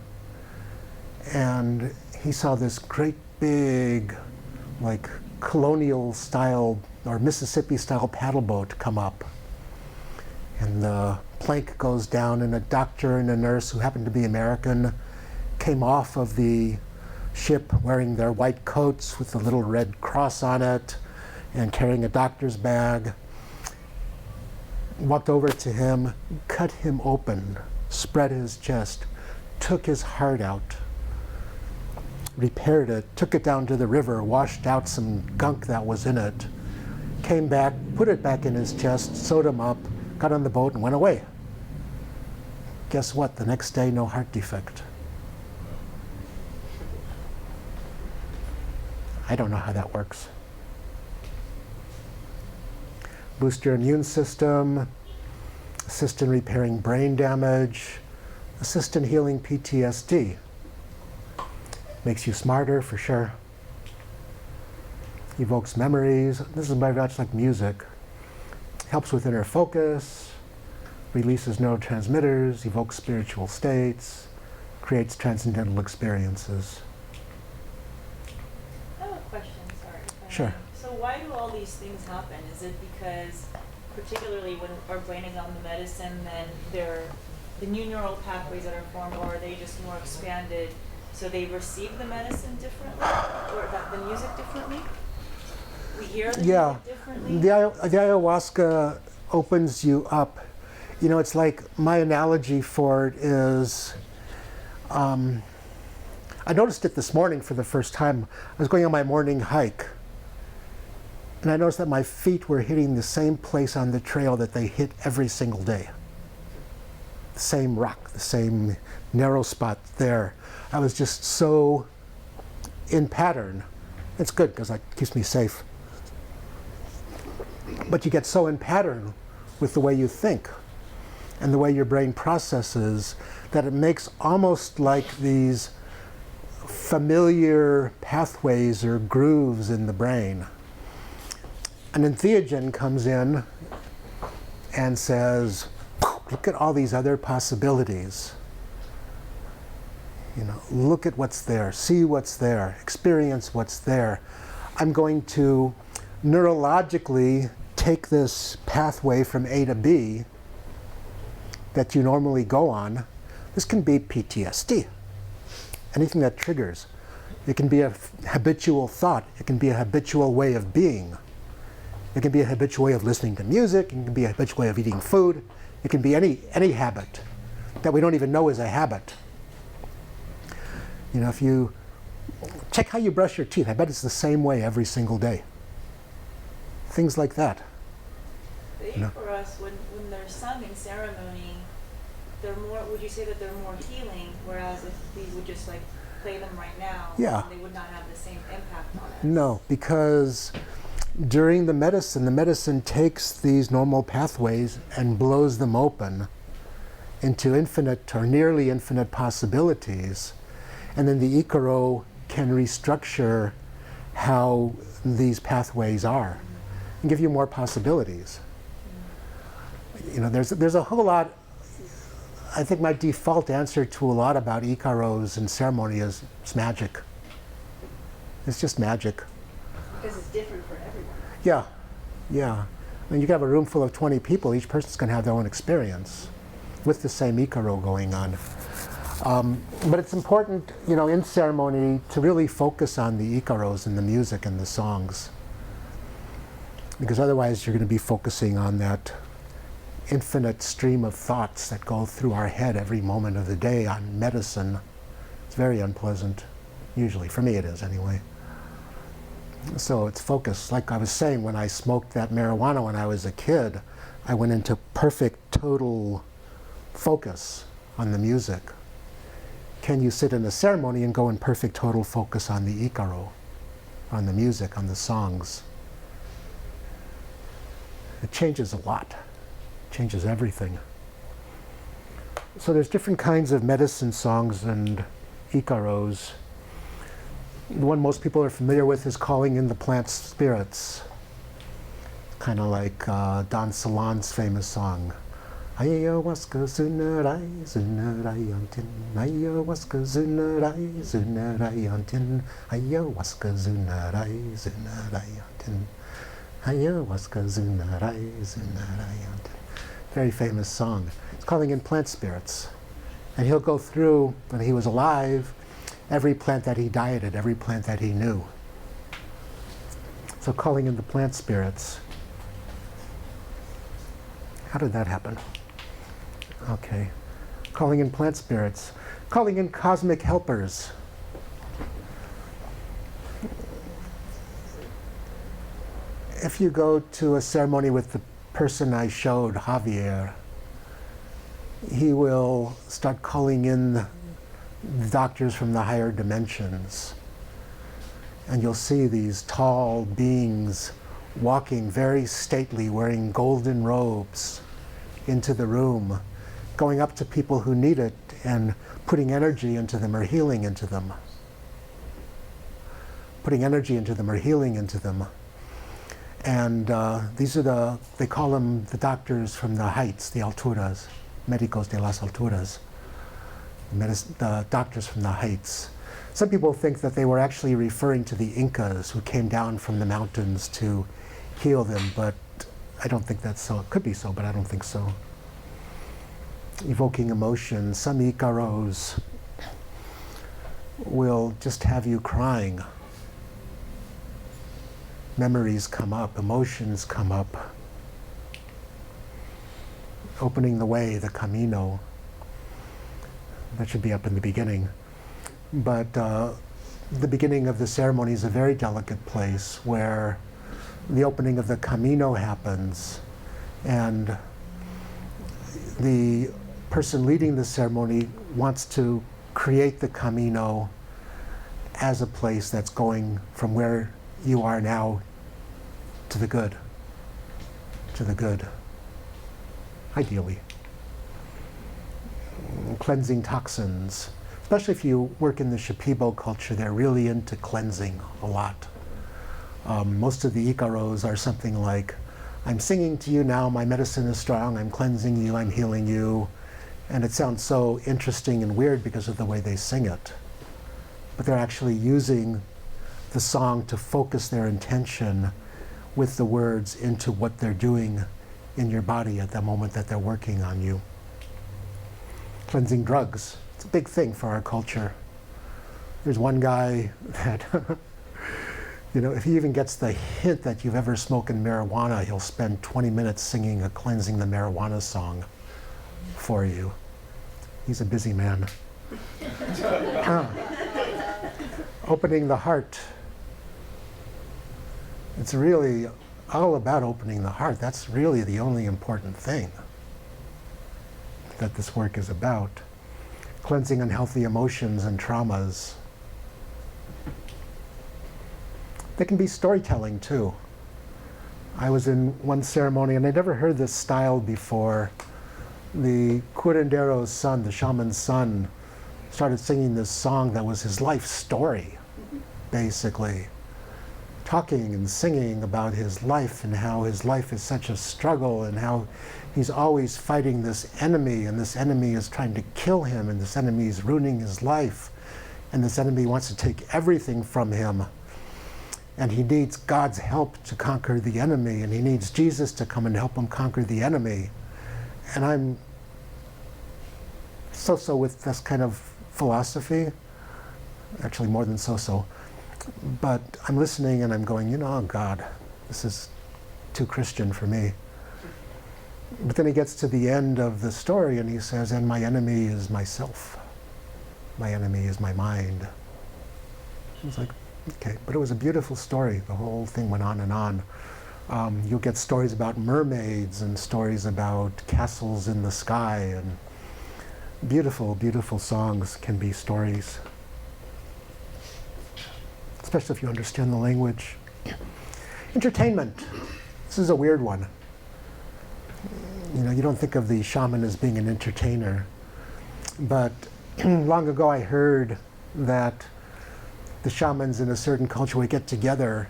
and he saw this great big, like colonial style or Mississippi style paddle boat come up. And the plank goes down, and a doctor and a nurse who happened to be American came off of the ship wearing their white coats with the little red cross on it and carrying a doctor's bag. Walked over to him, cut him open, spread his chest, took his heart out, repaired it, took it down to the river, washed out some gunk that was in it, came back, put it back in his chest, sewed him up, got on the boat and went away. Guess what? The next day, no heart defect. I don't know how that works. Boost your immune system, assist in repairing brain damage, assist in healing PTSD. Makes you smarter, for sure. Evokes memories. This is very much like music. Helps with inner focus, releases neurotransmitters, evokes spiritual states, creates transcendental experiences. I have a question, sorry. If I Sure. may. So why do all these things happen? Is it because, particularly when our brain is on the medicine, then the new neural pathways that are formed, or are they just more expanded, so they receive the medicine differently, or the music differently? We hear the music differently? The ayahuasca opens you up. It's like my analogy for it is, I noticed it this morning for the first time. I was going on my morning hike, and I noticed that my feet were hitting the same place on the trail that they hit every single day. The same rock, the same narrow spot there. I was just so in pattern. It's good because it keeps me safe. But you get so in pattern with the way you think and the way your brain processes that it makes almost like these familiar pathways or grooves in the brain. An entheogen comes in and says, look at all these other possibilities. You know, look at what's there, see what's there, experience what's there. I'm going to neurologically take this pathway from A to B that you normally go on. This can be PTSD, anything that triggers. It can be a habitual thought. It can be a habitual way of being. It can be a habitual way of listening to music. It can be a habitual way of eating food. It can be any habit that we don't even know is a habit. You know, if you check how you brush your teeth, I bet it's the same way every single day. Things like that. But even for us, when they're sung in ceremony, they're more, would you say that they're more healing, whereas if we would just like play them right now, Yeah. they would not have the same impact on us? No, because during the medicine takes these normal pathways and blows them open into infinite or nearly infinite possibilities. And then the icaro can restructure how these pathways are and give you more possibilities. You know, there's a whole lot. I think my default answer to a lot about icaros and ceremony is it's magic. It's just magic. Because it's different for everyone. Yeah, yeah. I mean, you can have a room full of 20 people. Each person's going to have their own experience with the same icaro going on. But it's important, you know, in ceremony to really focus on the icaros and the music and the songs, because otherwise you're going to be focusing on that infinite stream of thoughts that go through our head every moment of the day on medicine. It's very unpleasant, usually. For me it is, anyway. So it's focus. Like I was saying, when I smoked that marijuana when I was a kid, I went into perfect, total focus on the music. Can you sit in a ceremony and go in perfect, total focus on the icaro, on the music, on the songs? It changes a lot. It changes everything. So there's different kinds of medicine songs and icaros. The one most people are familiar with is calling in the plant spirits. Kind of like Don Salon's famous song. Ayahuasca zunarai, zunarai antin. Ayahuasca zunarai, zunarai antin. Ayahuasca zunarai, zunarai antin. Ayahuasca zunarai, zunarai antin. Very famous song. It's calling in plant spirits. And he'll go through, when he was alive, every plant that he dieted, every plant that he knew. So calling in the plant spirits. How did that happen? Okay. Calling in plant spirits. Calling in cosmic helpers. If you go to a ceremony with the person I showed, Javier, he will start calling in the doctors from the higher dimensions. And you'll see these tall beings walking very stately, wearing golden robes into the room, going up to people who need it and putting energy into them or healing into them. Putting energy into them or healing into them. And these are they call them the doctors from the heights, the alturas, médicos de las alturas, the doctors from the heights. Some people think that they were actually referring to the Incas who came down from the mountains to heal them, but I don't think that's so. It could be so, but I don't think so. Evoking emotion. Some icaros will just have you crying. Memories come up, emotions come up. Opening the way, the camino. That should be up in the beginning. But the beginning of the ceremony is a very delicate place where the opening of the camino happens, and the person leading the ceremony wants to create the camino as a place that's going from where you are now to the good. To the good. Ideally. Cleansing toxins. Especially if you work in the Shipibo culture, they're really into cleansing a lot. Most of the icaros are something like, I'm singing to you now, my medicine is strong, I'm cleansing you, I'm healing you. And it sounds so interesting and weird because of the way they sing it. But they're actually using the song to focus their intention with the words into what they're doing in your body at the moment that they're working on you. Cleansing drugs. It's a big thing for our culture. There's one guy that, if he even gets the hint that you've ever spoken marijuana, he'll spend 20 minutes singing a cleansing the marijuana song for you. He's a busy man. Opening the heart. It's really all about opening the heart. That's really the only important thing that this work is about. Cleansing unhealthy emotions and traumas. They can be storytelling too. I was in one ceremony and I'd never heard this style before. The curandero's son, the shaman's son, started singing this song that was his life story, basically. Talking and singing about his life and how his life is such a struggle and how he's always fighting this enemy, and this enemy is trying to kill him, and this enemy is ruining his life, and this enemy wants to take everything from him. And he needs God's help to conquer the enemy, and he needs Jesus to come and help him conquer the enemy. And I'm so-so with this kind of philosophy, actually more than so-so. But I'm listening and I'm going, oh God, this is too Christian for me. But then he gets to the end of the story and he says, and my enemy is myself. My enemy is my mind. I was like, okay, but it was a beautiful story. The whole thing went on and on. You'll get stories about mermaids and stories about castles in the sky, and beautiful, beautiful songs can be stories. Especially if you understand the language. Entertainment. This is a weird one. You don't think of the shaman as being an entertainer, but long ago I heard that the shamans in a certain culture would get together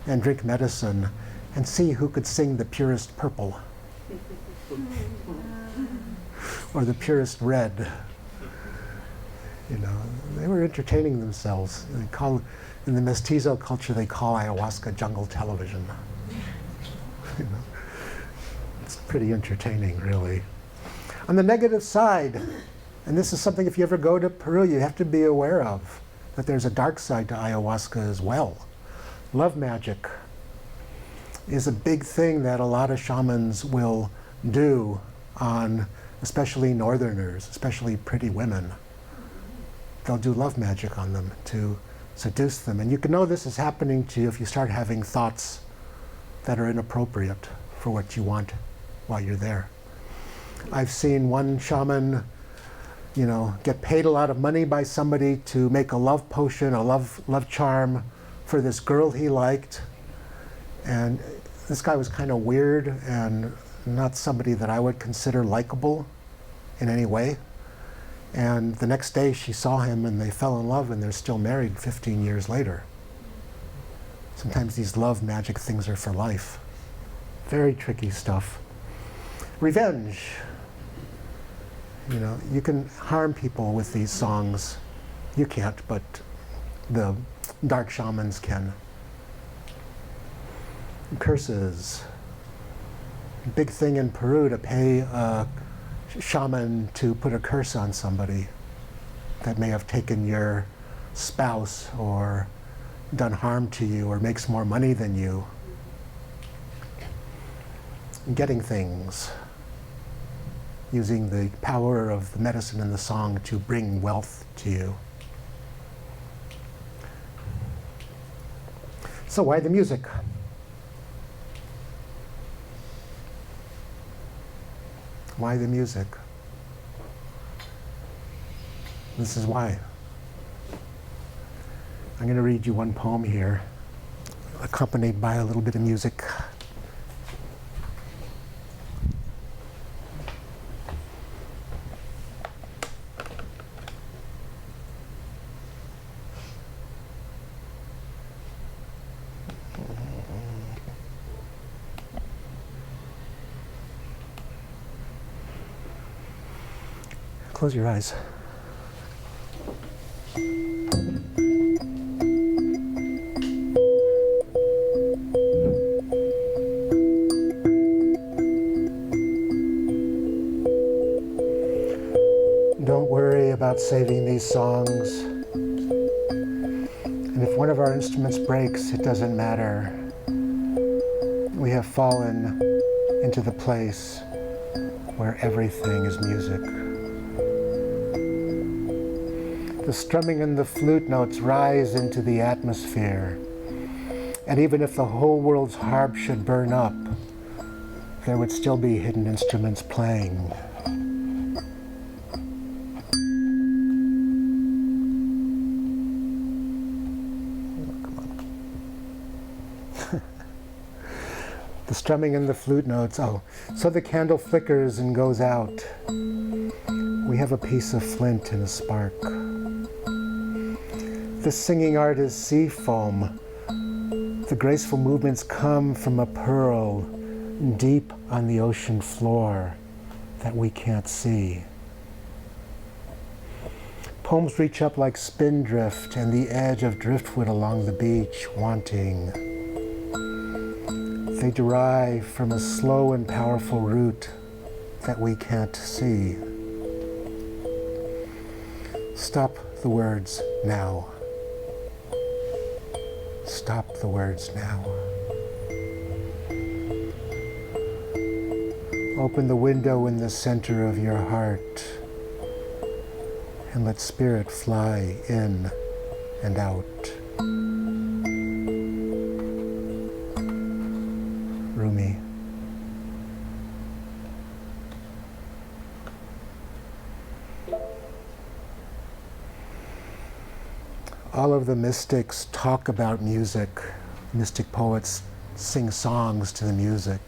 and drink medicine and see who could sing the purest purple or the purest red. They were entertaining themselves. In the mestizo culture, they call ayahuasca jungle television. It's pretty entertaining, really. On the negative side, and this is something if you ever go to Peru, you have to be aware of, that there's a dark side to ayahuasca as well. Love magic is a big thing that a lot of shamans will do on especially northerners, especially pretty women. They'll do love magic on them to seduce them. And you can know this is happening to you if you start having thoughts that are inappropriate for what you want while you're there. I've seen one shaman, get paid a lot of money by somebody to make a love potion, a love charm for this girl he liked. And this guy was kind of weird and not somebody that I would consider likable in any way. And the next day she saw him and they fell in love, and they're still married 15 years later. Sometimes these love magic things are for life. Very tricky stuff. Revenge. You can harm people with these songs. You can't, but the dark shamans can. Curses. Big thing in Peru to pay a shaman to put a curse on somebody that may have taken your spouse or done harm to you or makes more money than you. Getting things. Using the power of the medicine and the song to bring wealth to you. So why the music? Why the music? This is why. I'm going to read you one poem here, accompanied by a little bit of music. Close your eyes. Don't worry about saving these songs. And if one of our instruments breaks, it doesn't matter. We have fallen into the place where everything is music. The strumming and the flute notes rise into the atmosphere. And even if the whole world's harp should burn up, there would still be hidden instruments playing. The strumming and the flute notes, oh, so the candle flickers and goes out. We have a piece of flint and a spark. The singing art is sea foam. The graceful movements come from a pearl deep on the ocean floor that we can't see. Poems reach up like spindrift and the edge of driftwood along the beach, wanting. They derive from a slow and powerful root that we can't see. Stop the words now. Stop the words now. Open the window in the center of your heart and let spirit fly in and out. Rumi. All of the mystics talk about music. Mystic poets sing songs to the music.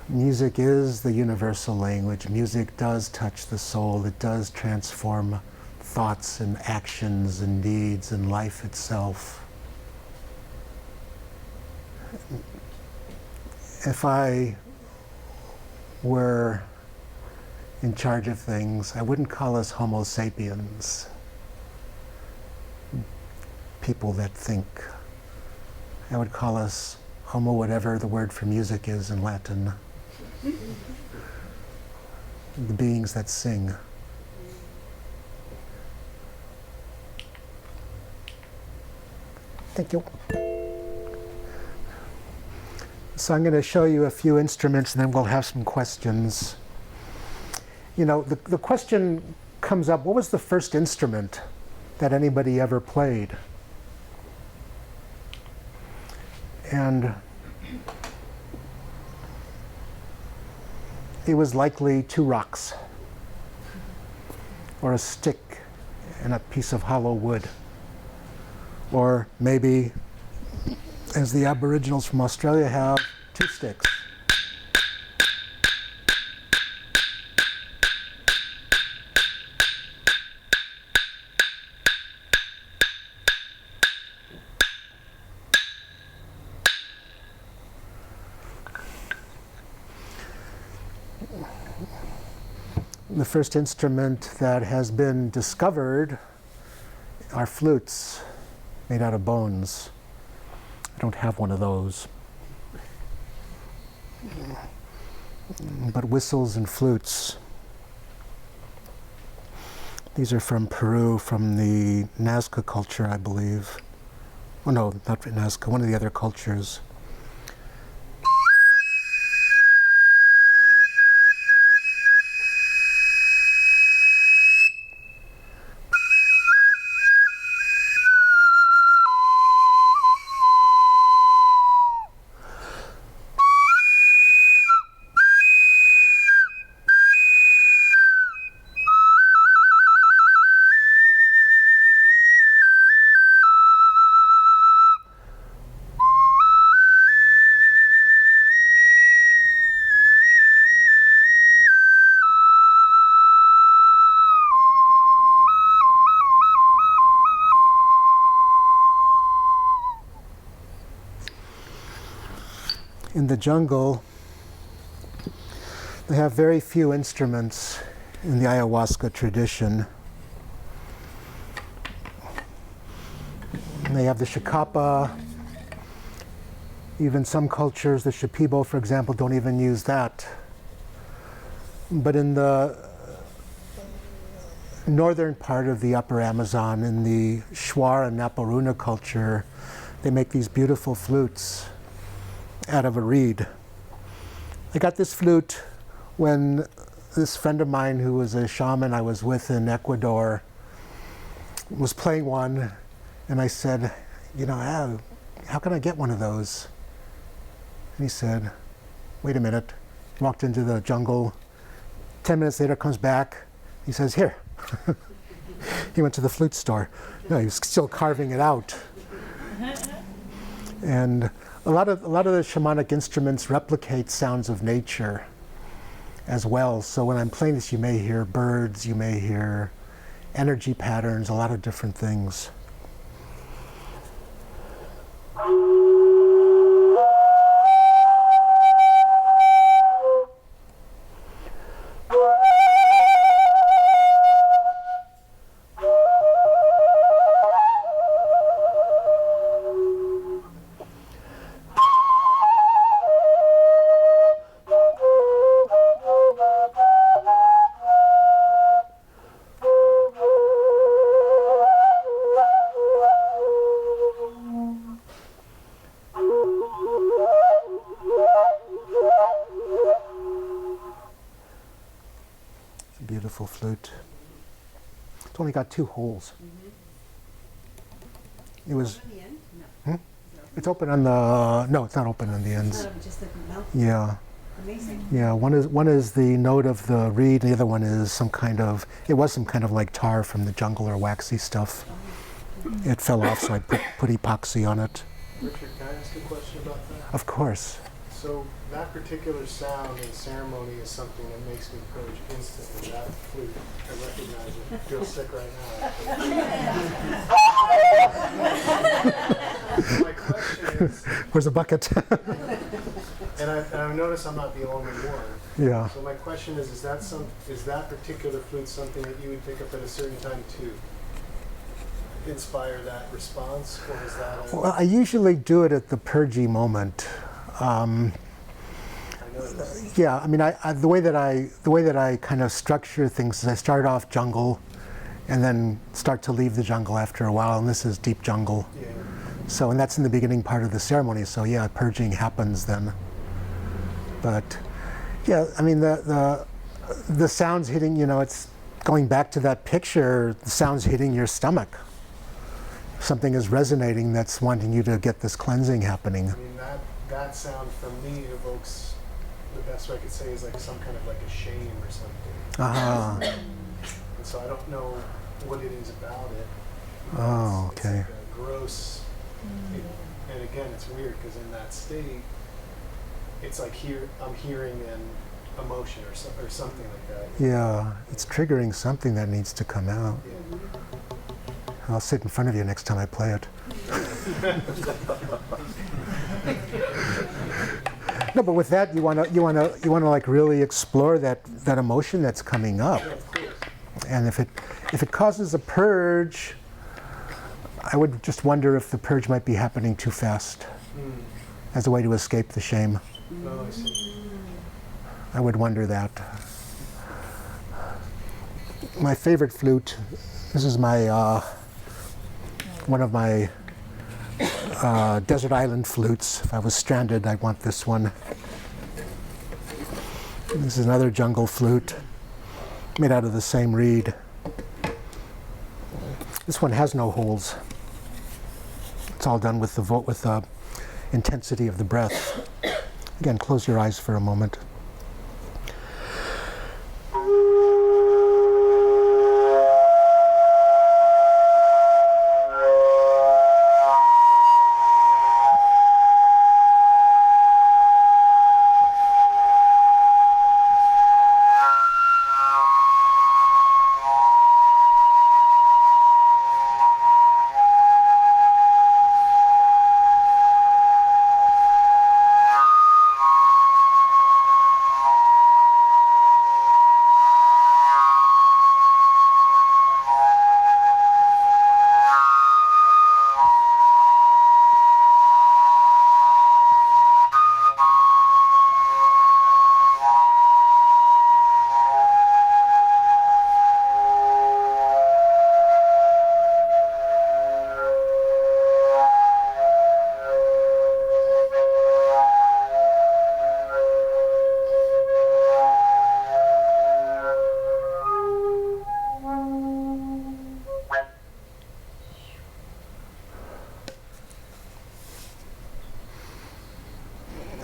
Music is the universal language. Music does touch the soul. It does transform thoughts and actions and deeds and life itself. If I were in charge of things, I wouldn't call us Homo sapiens, people that think. I would call us Homo whatever the word for music is in Latin. The beings that sing. Thank you. So I'm going to show you a few instruments and then we'll have some questions. You know, the question comes up, what was the first instrument that anybody ever played? And it was likely two rocks, or a stick and a piece of hollow wood. Or maybe, as the Aboriginals from Australia have, two sticks. The first instrument that has been discovered are flutes made out of bones. I don't have one of those. But whistles and flutes. These are from Peru, from the Nazca culture, I believe. Oh no, not Nazca, one of the other cultures. in the jungle, they have very few instruments in the ayahuasca tradition. And they have the chakapa. Even some cultures, the shipibo, for example, don't even use that. But in the northern part of the upper Amazon, in the Shuar and Naparuna culture, they make these beautiful flutes out of a reed. I got this flute when this friend of mine who was a shaman I was with in Ecuador was playing one, and I said, you know, how can I get one of those? And he said, wait a minute. Walked into the jungle. 10 minutes later comes back. He says, here. He went to the flute store. No, he was still carving it out. And a lot of the shamanic instruments replicate sounds of nature as well. So when I'm playing this, you may hear birds, you may hear energy patterns, a lot of different things. Beautiful flute. It's only got 2 holes. It was. It's open on the. No, it's not open on the ends. Just the mouth. Yeah. Amazing. Yeah. One is the note of the reed. The other one is some kind of. It was some kind of like tar from the jungle or waxy stuff. It fell off, so I put epoxy on it. Richard, can I ask a question about that? Of course. So that particular sound in ceremony is something that makes me purge instantly. That flute, I recognize it. I feel sick right now. My question is, Where's the bucket? and I notice I'm not the only one. Yeah. So my question is that particular flute something that you would pick up at a certain time to inspire that response, or is that Well, I usually do it at the purgy moment. I noticed. Yeah, I mean, the way that I kind of structure things is I start off jungle, and then start to leave the jungle after a while, and this is deep jungle. Yeah. So, and that's in the beginning part of the ceremony. So, yeah, purging happens then. But, yeah, I mean, the sounds hitting, you know, it's going back to that picture. The sounds hitting your stomach. Something is resonating that's wanting you to get this cleansing happening. I mean, that sound from me evokes, the best way I could say is like some kind of like a shame or something. Uh-huh. And so I don't know what it is about it. Oh, It's okay. like a gross, and again, it's weird because in that state, it's like I'm hearing an emotion or something like that. Yeah, it's triggering something that needs to come out. Yeah. I'll sit in front of you next time I play it. No, but with that, you wanna like really explore that emotion that's coming up. Yeah, of course. And if it causes a purge, I would just wonder if the purge might be happening too fast as a way to escape the shame. Oh, I see. I would wonder that. My favorite flute, this is my one of my desert island flutes. If I was stranded, I'd want this one. This is another jungle flute made out of the same reed. This one has no holes. It's all done with the intensity of the breath. Again, close your eyes for a moment.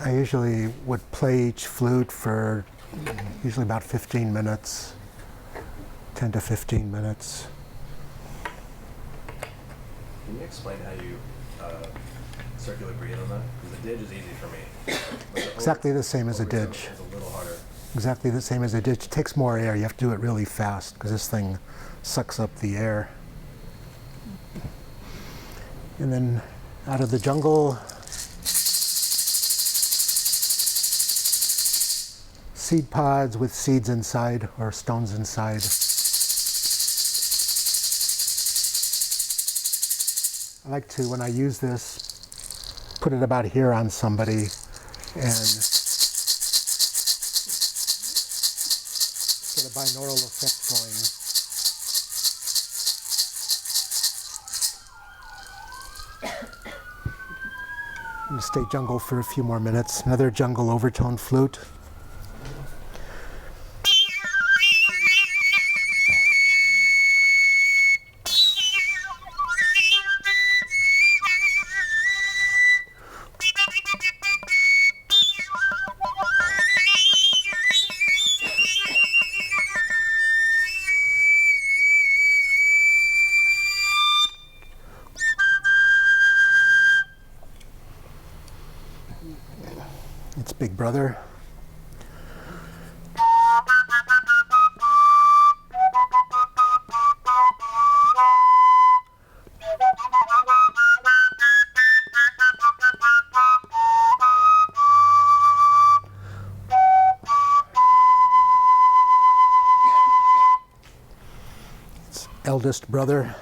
I usually would play each flute for usually about 15 minutes, 10 to 15 minutes. Can you explain how you circular breathe on that? Because the didge is easy for me. Exactly the same as a didge. It's a little harder. Exactly the same as a didge. It takes more air. You have to do it really fast because this thing sucks up the air. And then out of the jungle, seed pods with seeds inside or stones inside. I like to, when I use this, put it about here on somebody and get a binaural effect going. I'm going to stay jungle for a few more minutes. Another jungle overtone flute. It's Big Brother. It's eldest brother.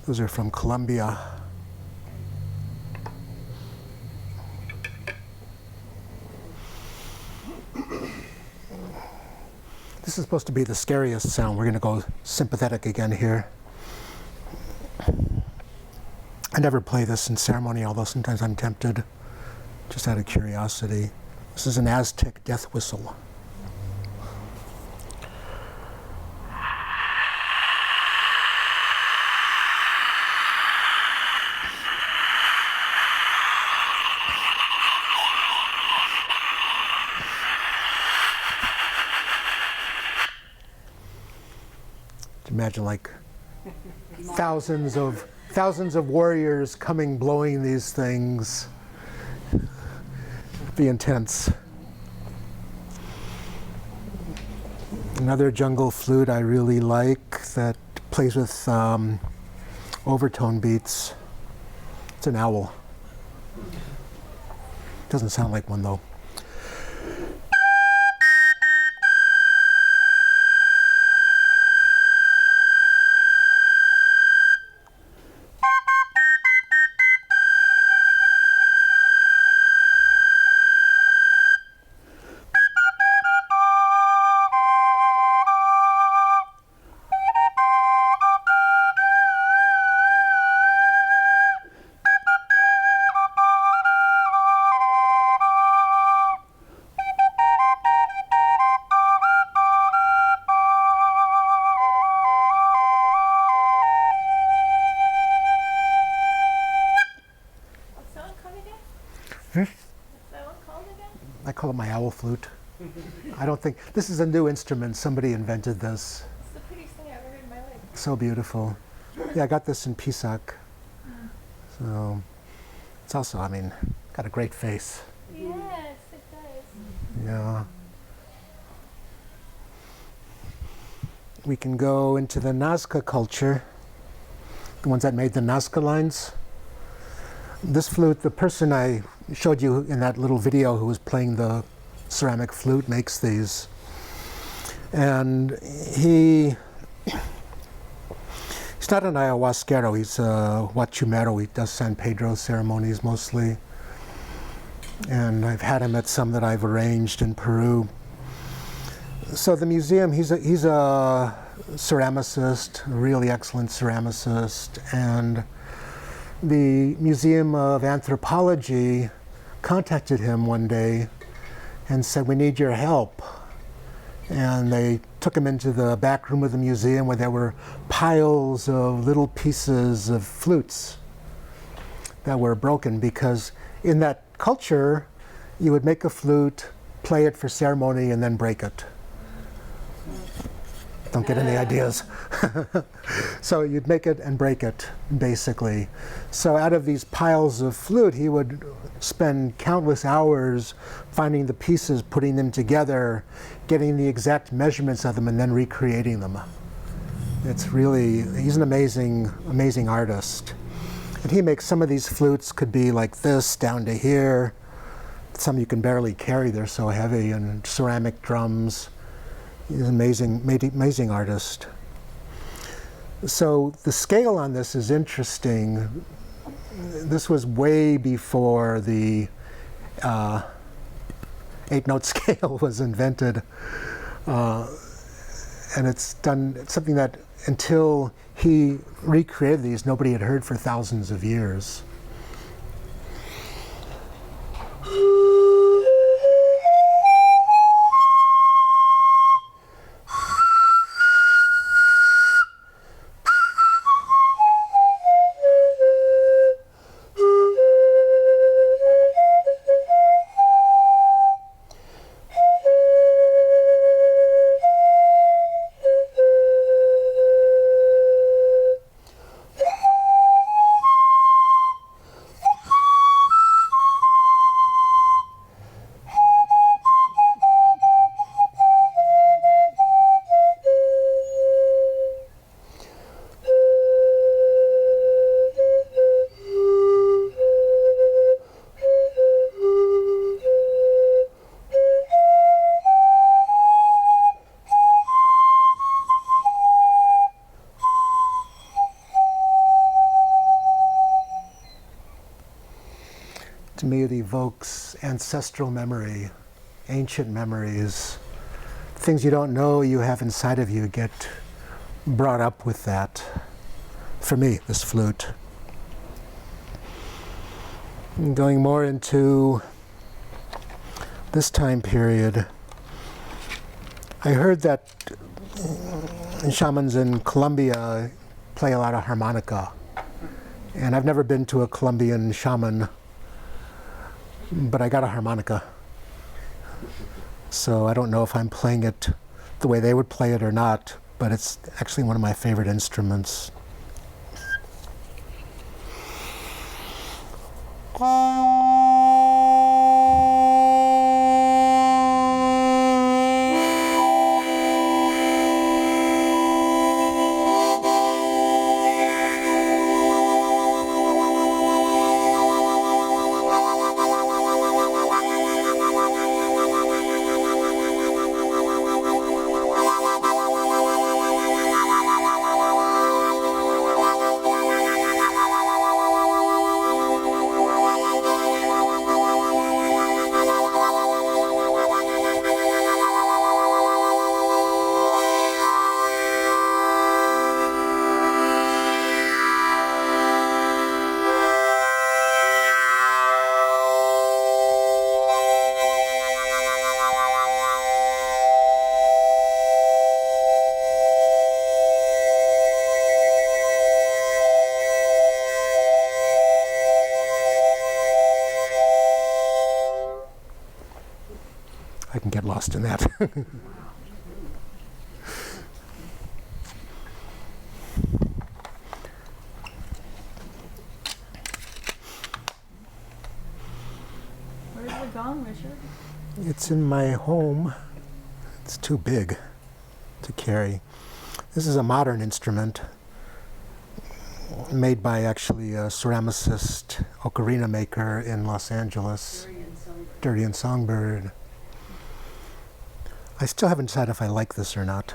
Those are from Colombia. This is supposed to be the scariest sound. We're going to go sympathetic again here. I never play this in ceremony, although sometimes I'm tempted, just out of curiosity. This is an Aztec death whistle. Imagine like thousands of warriors coming, blowing these things. Be intense. Another jungle flute I really like that plays with overtone beats. It's an owl. Doesn't sound like one though. I call it my owl flute. I don't think, this is a new instrument. Somebody invented this. It's the prettiest thing I've ever heard in my life. So beautiful. Yeah, I got this in Pisac. So it's also, I mean, got a great face. Yes, it does. Yeah. We can go into the Nazca culture, the ones that made the Nazca lines. This flute, the person I showed you in that little video who was playing the ceramic flute makes these. And he's not an ayahuasquero, he's a huachumero. He does San Pedro ceremonies mostly. And I've had him at some that I've arranged in Peru. So the museum, he's a ceramicist, a really excellent ceramicist, and the Museum of Anthropology contacted him one day and said, "We need your help." And they took him into the back room of the museum where there were piles of little pieces of flutes that were broken, because in that culture, you would make a flute, play it for ceremony, and then break it. Don't get any ideas. So you'd make it and break it, basically. So out of these piles of flute, he would spend countless hours finding the pieces, putting them together, getting the exact measurements of them, and then recreating them. It's really, he's an amazing, amazing artist. And he makes some of these flutes could be like this down to here. Some you can barely carry, they're so heavy, and ceramic drums. He's an amazing artist. So the scale on this is interesting. This was way before the 8-note scale was invented. And it's something that until he recreated these, nobody had heard for thousands of years. To me, it evokes ancestral memory, ancient memories. Things you don't know you have inside of you get brought up with that. For me, this flute. And going more into this time period, I heard that shamans in Colombia play a lot of harmonica. And I've never been to a Colombian shaman, but I got a harmonica. So I don't know if I'm playing it the way they would play it or not, but it's actually one of my favorite instruments. I can get lost in that. Where is the gong, Richard? It's in my home. It's too big to carry. This is a modern instrument made by actually a ceramicist, ocarina maker in Los Angeles, Dirty and Songbird. I still haven't decided if I like this or not.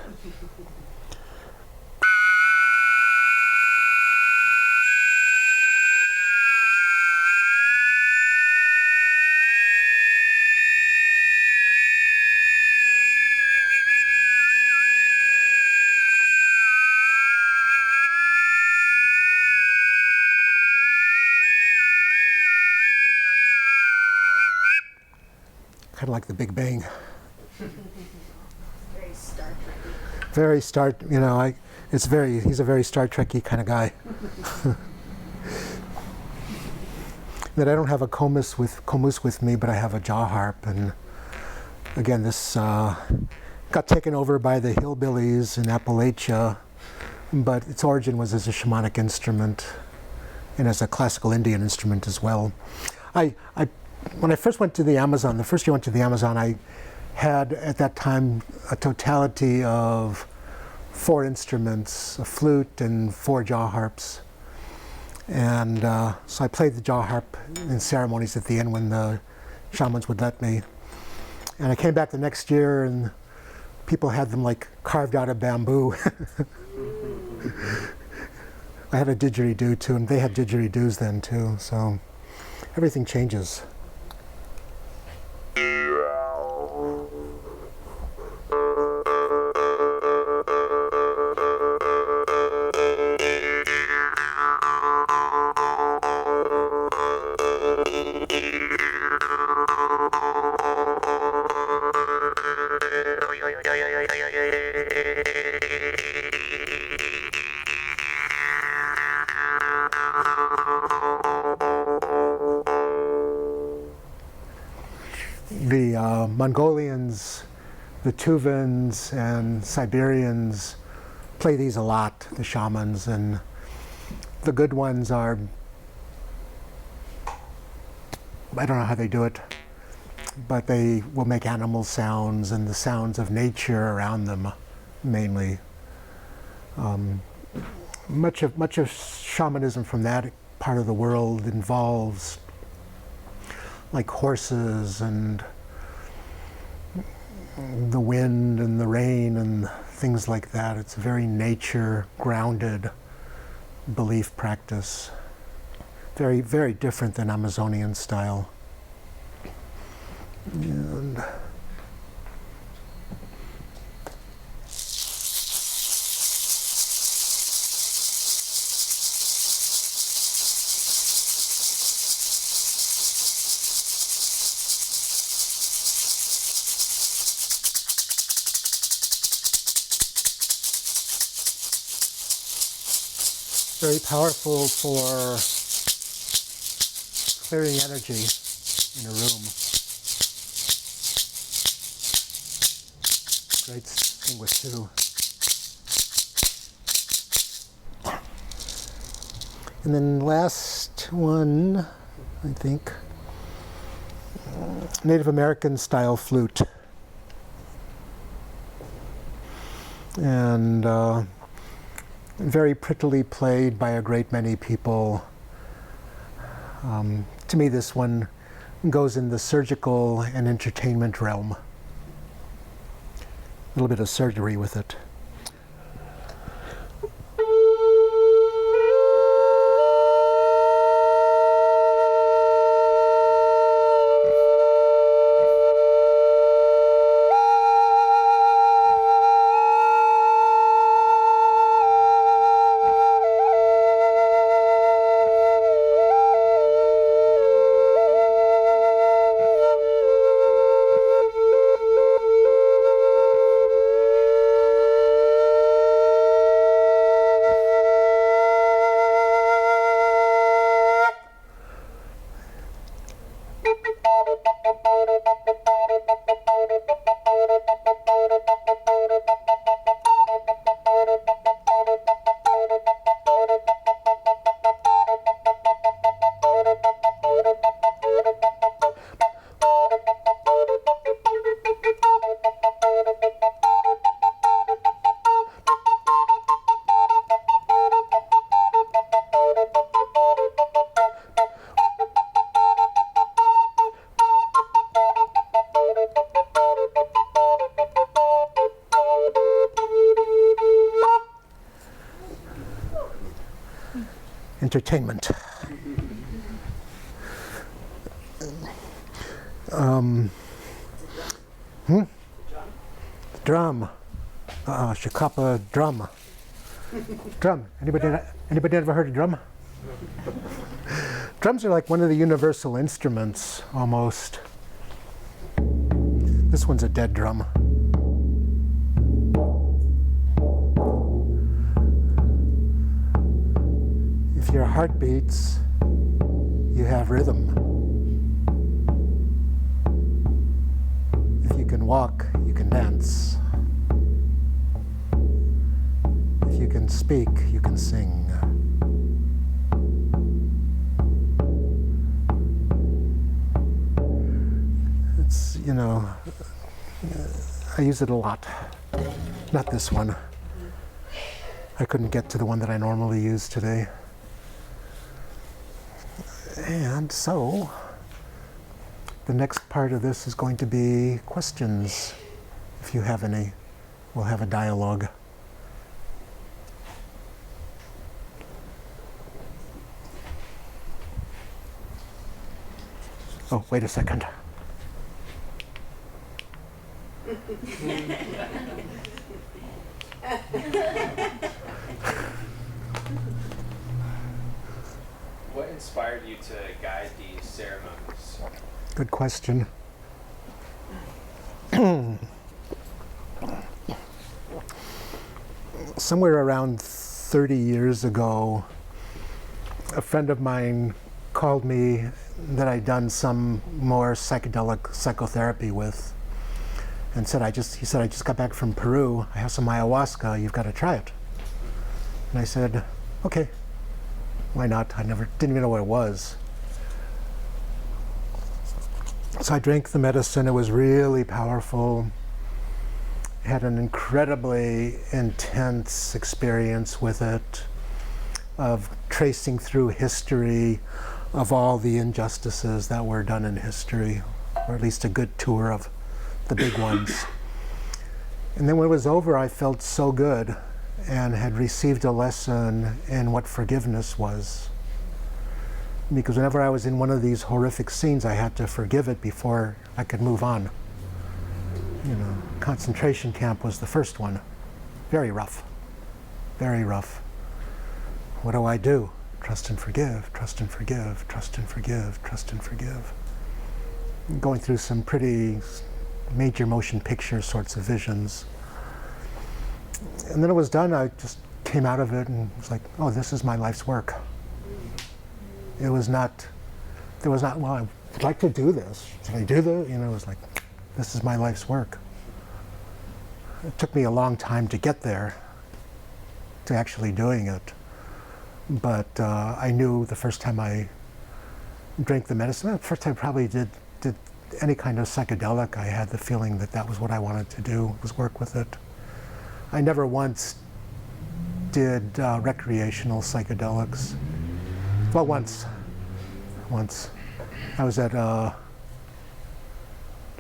Kind of like the Big Bang. Very Star Trek. Very he's a very Star Trek-y kind of guy. That I don't have a comus with me, but I have a jaw harp, and again, this got taken over by the hillbillies in Appalachia, but its origin was as a shamanic instrument and as a classical Indian instrument as well. When I first went to the Amazon, the first year I went to the Amazon, I had at that time a totality of 4 instruments, a flute and 4 jaw harps. And so I played the jaw harp in ceremonies at the end when the shamans would let me. And I came back the next year and people had them like carved out of bamboo. I had a didgeridoo too, and they had didgeridoos then too, so everything changes. The Mongolians, the Tuvans, and Siberians play these a lot, the shamans, and the good ones are, I don't know how they do it, but they will make animal sounds and the sounds of nature around them, mainly. Much of shamanism from that part of the world involves like horses and the wind and the rain and things like that. It's a very nature-grounded belief practice. Very, very different than Amazonian style. And very powerful for clearing energy in a room. Great thing with two. And then last one, I think, Native American style flute. And very prettily played by a great many people. To me, this one goes in the surgical and entertainment realm. A little bit of surgery with it. Entertainment. Drum. Chakapa drum. Drum. Anybody ever heard of drum? Drums are like one of the universal instruments, almost. This one's a dead drum. If your heart beats, you have rhythm. If you can walk, you can dance. If you can speak, you can sing. It's, you know, I use it a lot. Not this one. I couldn't get to the one that I normally use today. And so, the next part of this is going to be questions. If you have any, we'll have a dialogue. Oh, wait a second. What inspired you to guide these ceremonies? Good question. Somewhere around 30 years ago, a friend of mine called me that I'd done some more psychedelic psychotherapy with, and said, he said, I just got back from Peru. I have some ayahuasca. You've got to try it. And I said, okay, why not? I didn't even know what it was. So I drank the medicine. It was really powerful. Had an incredibly intense experience with it, of tracing through history of all the injustices that were done in history, or at least a good tour of the big ones. And then when it was over, I felt so good and had received a lesson in what forgiveness was. Because whenever I was in one of these horrific scenes, I had to forgive it before I could move on. You know, concentration camp was the first one. Very rough, very rough. What do? Trust and forgive, trust and forgive, trust and forgive, trust and forgive. Going through some pretty major motion picture sorts of visions. And then it was done, I just came out of it and was like, oh, this is my life's work. It was not, well, I would like to do this. Should I do this? You know, it was like, this is my life's work. It took me a long time to get there, to actually doing it. But I knew the first time I drank the medicine, the first time I probably did any kind of psychedelic, I had the feeling that that was what I wanted to do, was work with it. I never once did recreational psychedelics. Well, once. I was at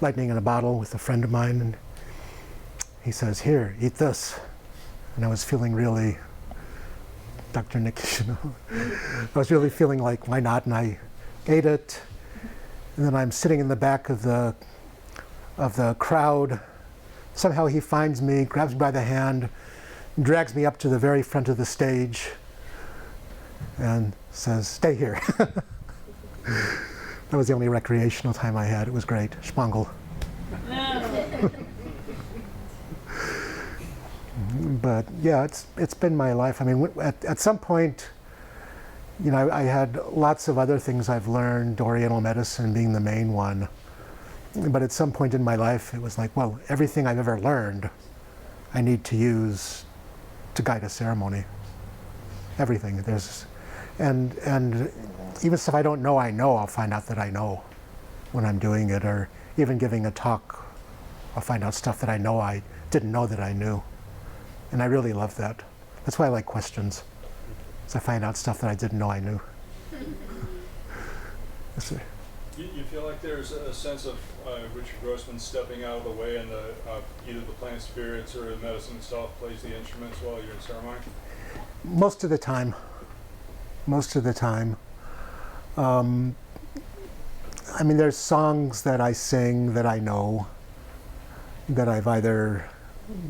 Lightning in a Bottle with a friend of mine, and he says, here, eat this. And I was feeling really, Dr. Nick, you know, I was really feeling like, why not? And I ate it. And then I'm sitting in the back of the crowd. Somehow he finds me, grabs me by the hand, drags me up to the very front of the stage, and says, stay here. That was the only recreational time I had. It was great. Schmongel. But yeah, it's been my life. I mean, at some point, you know, I had lots of other things I've learned, Oriental medicine being the main one. But at some point in my life, it was like, well, everything I've ever learned, I need to use to guide a ceremony. Everything. And even stuff I don't know, I'll find out that I know when I'm doing it, or even giving a talk, I'll find out stuff that I know I didn't know that I knew. And I really love that. That's why I like questions. So I find out stuff that I didn't know I knew. Yes, sir. You feel like there's a sense of Richard Grossman stepping out of the way, and either the plant spirits or the medicine itself plays the instruments while you're in ceremony? Most of the time. most of the time. I mean, there's songs that I sing that I know, that I've either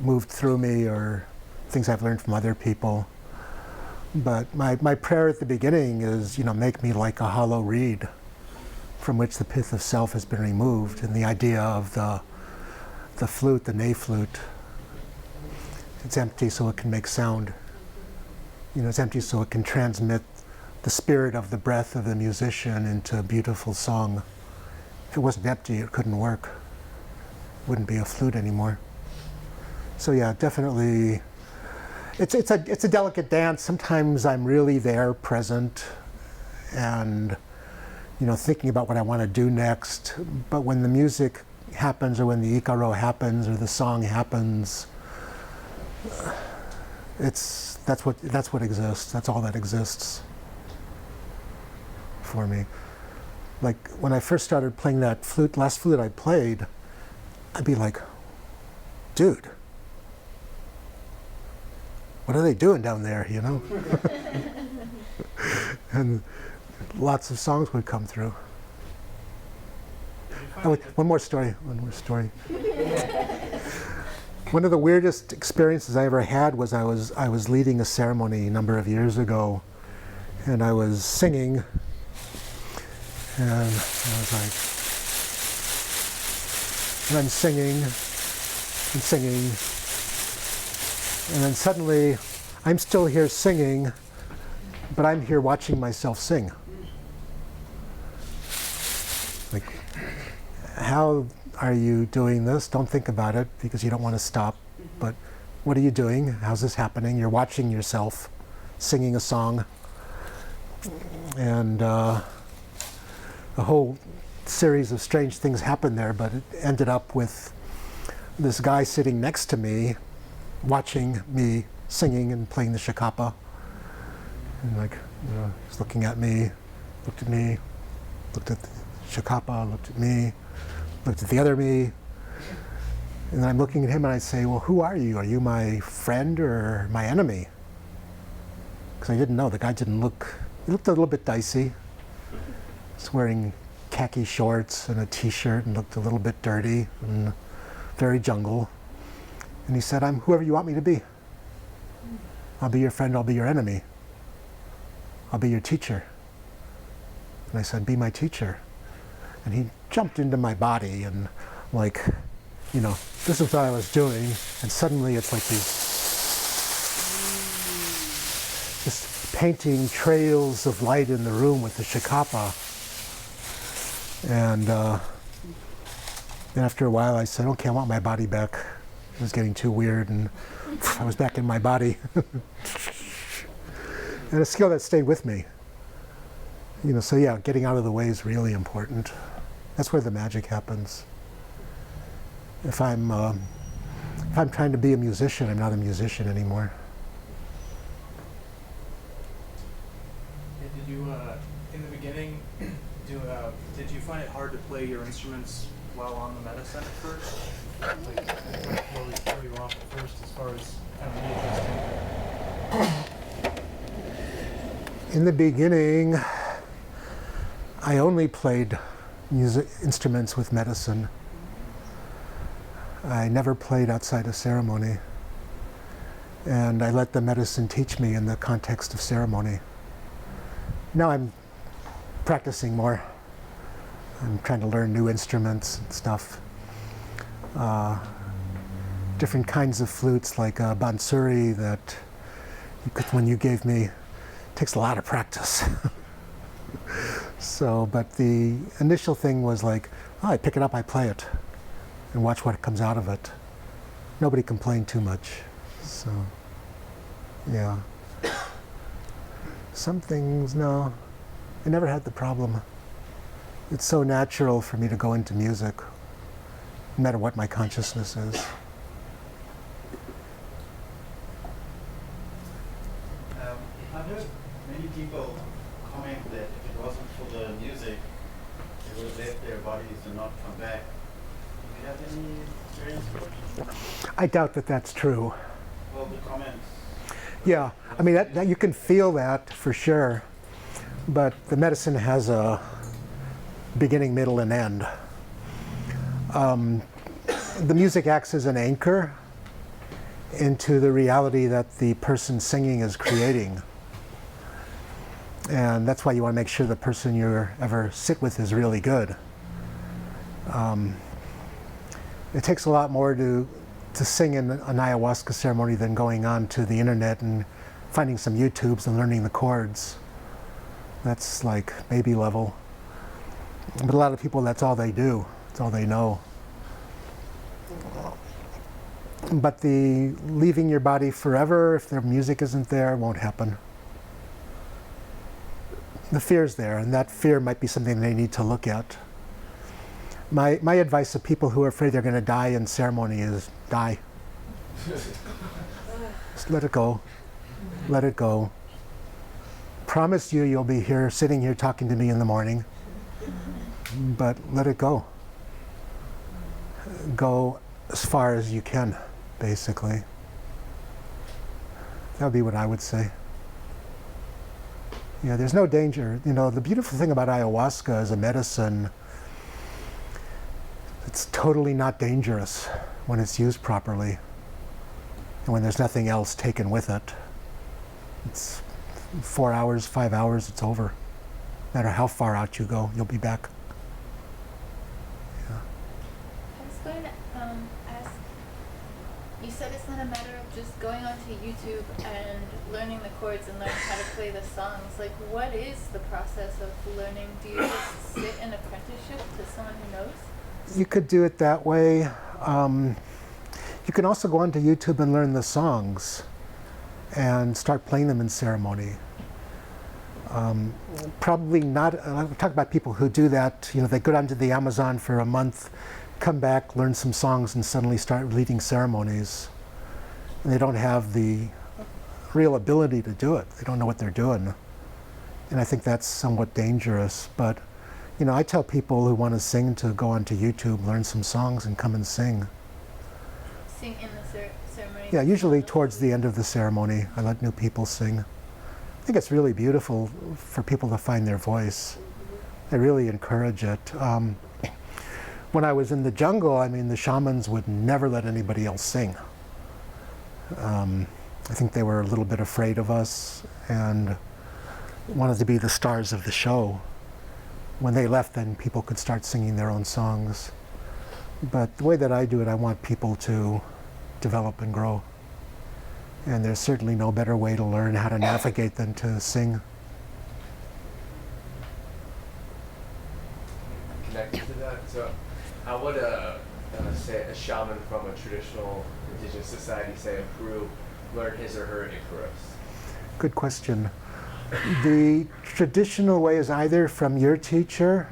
moved through me or things I've learned from other people. But my prayer at the beginning is, make me like a hollow reed from which the pith of self has been removed, and the idea of the flute, the nay flute, it's empty so it can make sound. It's empty so it can transmit the spirit of the breath of the musician into a beautiful song. If it wasn't empty, it couldn't work. It wouldn't be a flute anymore. So yeah, definitely, it's a delicate dance. Sometimes I'm really there, present, and thinking about what I want to do next. But when the music happens, or when the icaro happens, or the song happens, that's what exists. That's all that exists for me. Like when I first started playing that flute, last flute I played, I'd be like, dude, what are they doing down there, And lots of songs would come through. Oh, wait, one more story. One of the weirdest experiences I ever had was I was leading a ceremony a number of years ago, and I was singing, and I was like, and I'm singing, and then suddenly I'm still here singing, but I'm here watching myself sing. Like, how are you doing this? Don't think about it because you don't want to stop. But what are you doing? How's this happening? You're watching yourself singing a song. And a whole series of strange things happened there, but it ended up with this guy sitting next to me watching me singing and playing the chakapa. And he's looking at me, looked at me, looked at the chakapa, looked at me, looked at the other me, and then I'm looking at him and I say, well, who are you? Are you my friend or my enemy? Because I didn't know. The guy didn't look, he looked a little bit dicey. He's wearing khaki shorts and a t-shirt and looked a little bit dirty and very jungle. And he said, I'm whoever you want me to be. I'll be your friend, I'll be your enemy. I'll be your teacher. And I said, be my teacher. And he jumped into my body and this is what I was doing. And suddenly it's like just painting trails of light in the room with the chakapa. And then after a while I said, okay, I want my body back. It was getting too weird and I was back in my body. And a skill that stayed with me. So yeah, getting out of the way is really important. That's where the magic happens. If I'm trying to be a musician, I'm not a musician anymore. Did you, in the beginning, did you find it hard to play your instruments while on the medicine at first? Where you were off at first, as far as kind of readjusting? In the beginning, I only played instruments with medicine. I never played outside of ceremony. And I let the medicine teach me in the context of ceremony. Now I'm practicing more. I'm trying to learn new instruments and stuff. Different kinds of flutes, like a bansuri that when you gave me, takes a lot of practice. So, but the initial thing was like, I pick it up, I play it, and watch what comes out of it. Nobody complained too much. So, yeah. Some things, no. I never had the problem. It's so natural for me to go into music, no matter what my consciousness is. I've heard many people comment that if it wasn't for the music, they would have left their bodies and not come back. Do you have any experience with it? I doubt that that's true. Well, the comments. Yeah, I mean, that you can feel that for sure. but the medicine has a beginning, middle, and end. The music acts as an anchor into the reality that the person singing is creating. And that's why you want to make sure the person you ever sit with is really good. It takes a lot more to sing in an ayahuasca ceremony than going on to the internet and finding some YouTubes and learning the chords. That's like baby level. But a lot of people, that's all they do. That's all they know. But the leaving your body forever, if their music isn't there, won't happen. The fear's there, and that fear might be something they need to look at. My advice to people who are afraid they're going to die in ceremony is die. Just let it go. Let it go. Promise you you'll be here, sitting here talking to me in the morning. But let it go. Go as far as you can, basically. That would be what I would say. Yeah, there's no danger. You know, the beautiful thing about ayahuasca as a medicine, it's totally not dangerous when it's used properly and when there's nothing else taken with it. It's 4 hours, 5 hours, it's over. No matter how far out you go, you'll be back. Yeah. I was going to ask, you said it's not a matter of just going onto YouTube and learning the chords and learning how to play the songs. Like, what is the process of learning? Do you just sit in apprenticeship to someone who knows? You could do it that way. You can also go onto YouTube and learn the songs and start playing them in ceremony. Probably not, I'm talking about people who do that, you know, they go down to the Amazon for a month, come back, learn some songs, and suddenly start leading ceremonies. And they don't have the real ability to do it. They don't know what they're doing. And I think that's somewhat dangerous. But, you know, I tell people who want to sing to go onto YouTube, learn some songs, and come and sing. Sing in the ceremony? Yeah, usually towards the end of the ceremony, I let new people sing. I think it's really beautiful for people to find their voice. I really encourage it. When I was in the jungle, I mean, the shamans would never let anybody else sing. I think they were a little bit afraid of us and wanted to be the stars of the show. When they left, then people could start singing their own songs. But the way that I do it, I want people to develop and grow. And there's certainly no better way to learn how to navigate than to sing. Connected to that, so how would say a shaman from a traditional indigenous society, say in Peru, learn his or her icaros? Good question. The traditional way is either from your teacher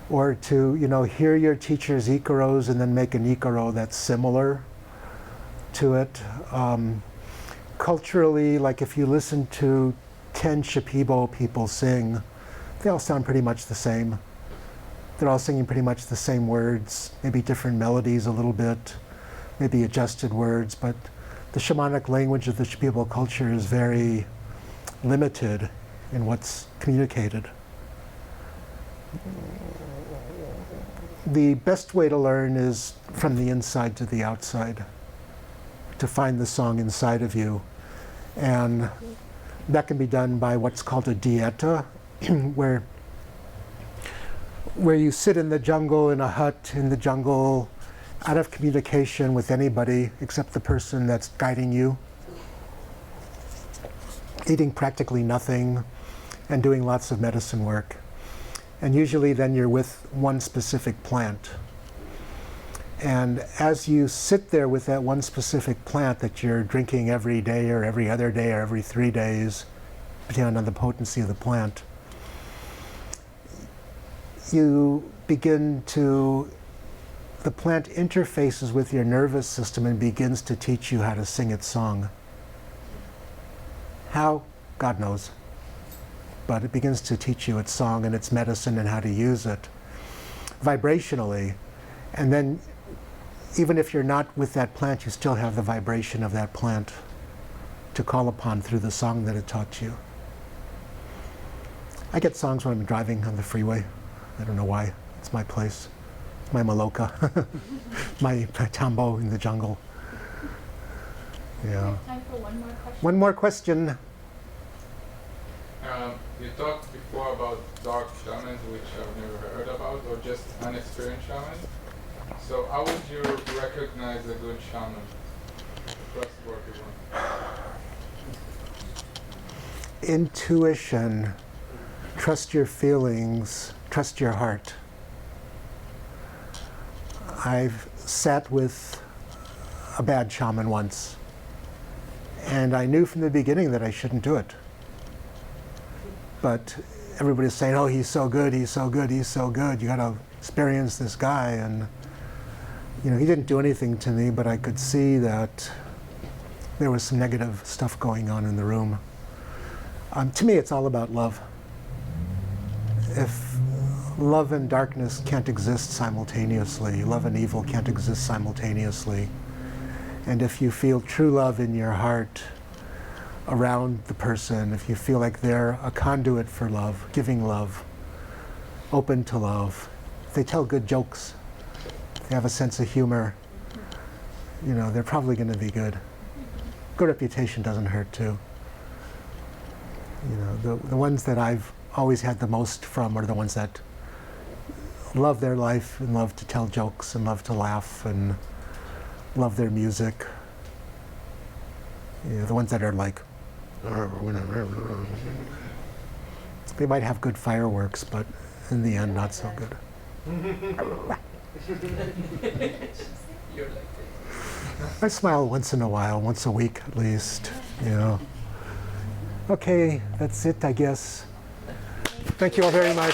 or to, you know, hear your teacher's icaros and then make an icaro that's similar to it. Culturally, like if you listen to 10 Shipibo people sing, they all sound pretty much the same. They're all singing pretty much the same words, maybe different melodies a little bit, maybe adjusted words, but the shamanic language of the Shipibo culture is very limited in what's communicated. The best way to learn is from the inside to the outside, to find the song inside of you. And that can be done by what's called a dieta, where you sit in the jungle, in a hut in the jungle, out of communication with anybody except the person that's guiding you, eating practically nothing and doing lots of medicine work. And usually then you're with one specific plant. And as you sit there with that one specific plant that you're drinking every day or every other day or every 3 days, depending on the potency of the plant, you begin to, the plant interfaces with your nervous system and begins to teach you how to sing its song. How? God knows. But it begins to teach you its song and its medicine and how to use it vibrationally. And then even if you're not with that plant, you still have the vibration of that plant to call upon through the song that it taught you. I get songs when I'm driving on the freeway. I don't know why. It's my place. It's my maloka. my tambo in the jungle. We Yeah. have time for one more question. One more question. You talked before about dark shamans, which I've never heard about, or just unexperienced shaman. So how would you recognize a good shaman? A trustworthy one? Intuition. Trust your feelings. Trust your heart. I've sat with a bad shaman once, and I knew from the beginning that I shouldn't do it. But everybody's saying, oh, he's so good, he's so good, he's so good. You got to experience this guy. And, you know, he didn't do anything to me, but I could see that there was some negative stuff going on in the room. To me, it's all about love. If love and darkness can't exist simultaneously, love and evil can't exist simultaneously, and if you feel true love in your heart around the person, if you feel like they're a conduit for love, giving love, open to love, if they tell good jokes, if they have a sense of humor, you know, they're probably going to be good. Good reputation doesn't hurt too. You know, the ones that I've always had the most from are the ones that love their life and love to tell jokes and love to laugh and love their music. You know, the ones that are like, they might have good fireworks, but in the end, not so good. You're like this. I smile once in a while, once a week at least, you know. Okay, that's it, I guess. Thank you all very much.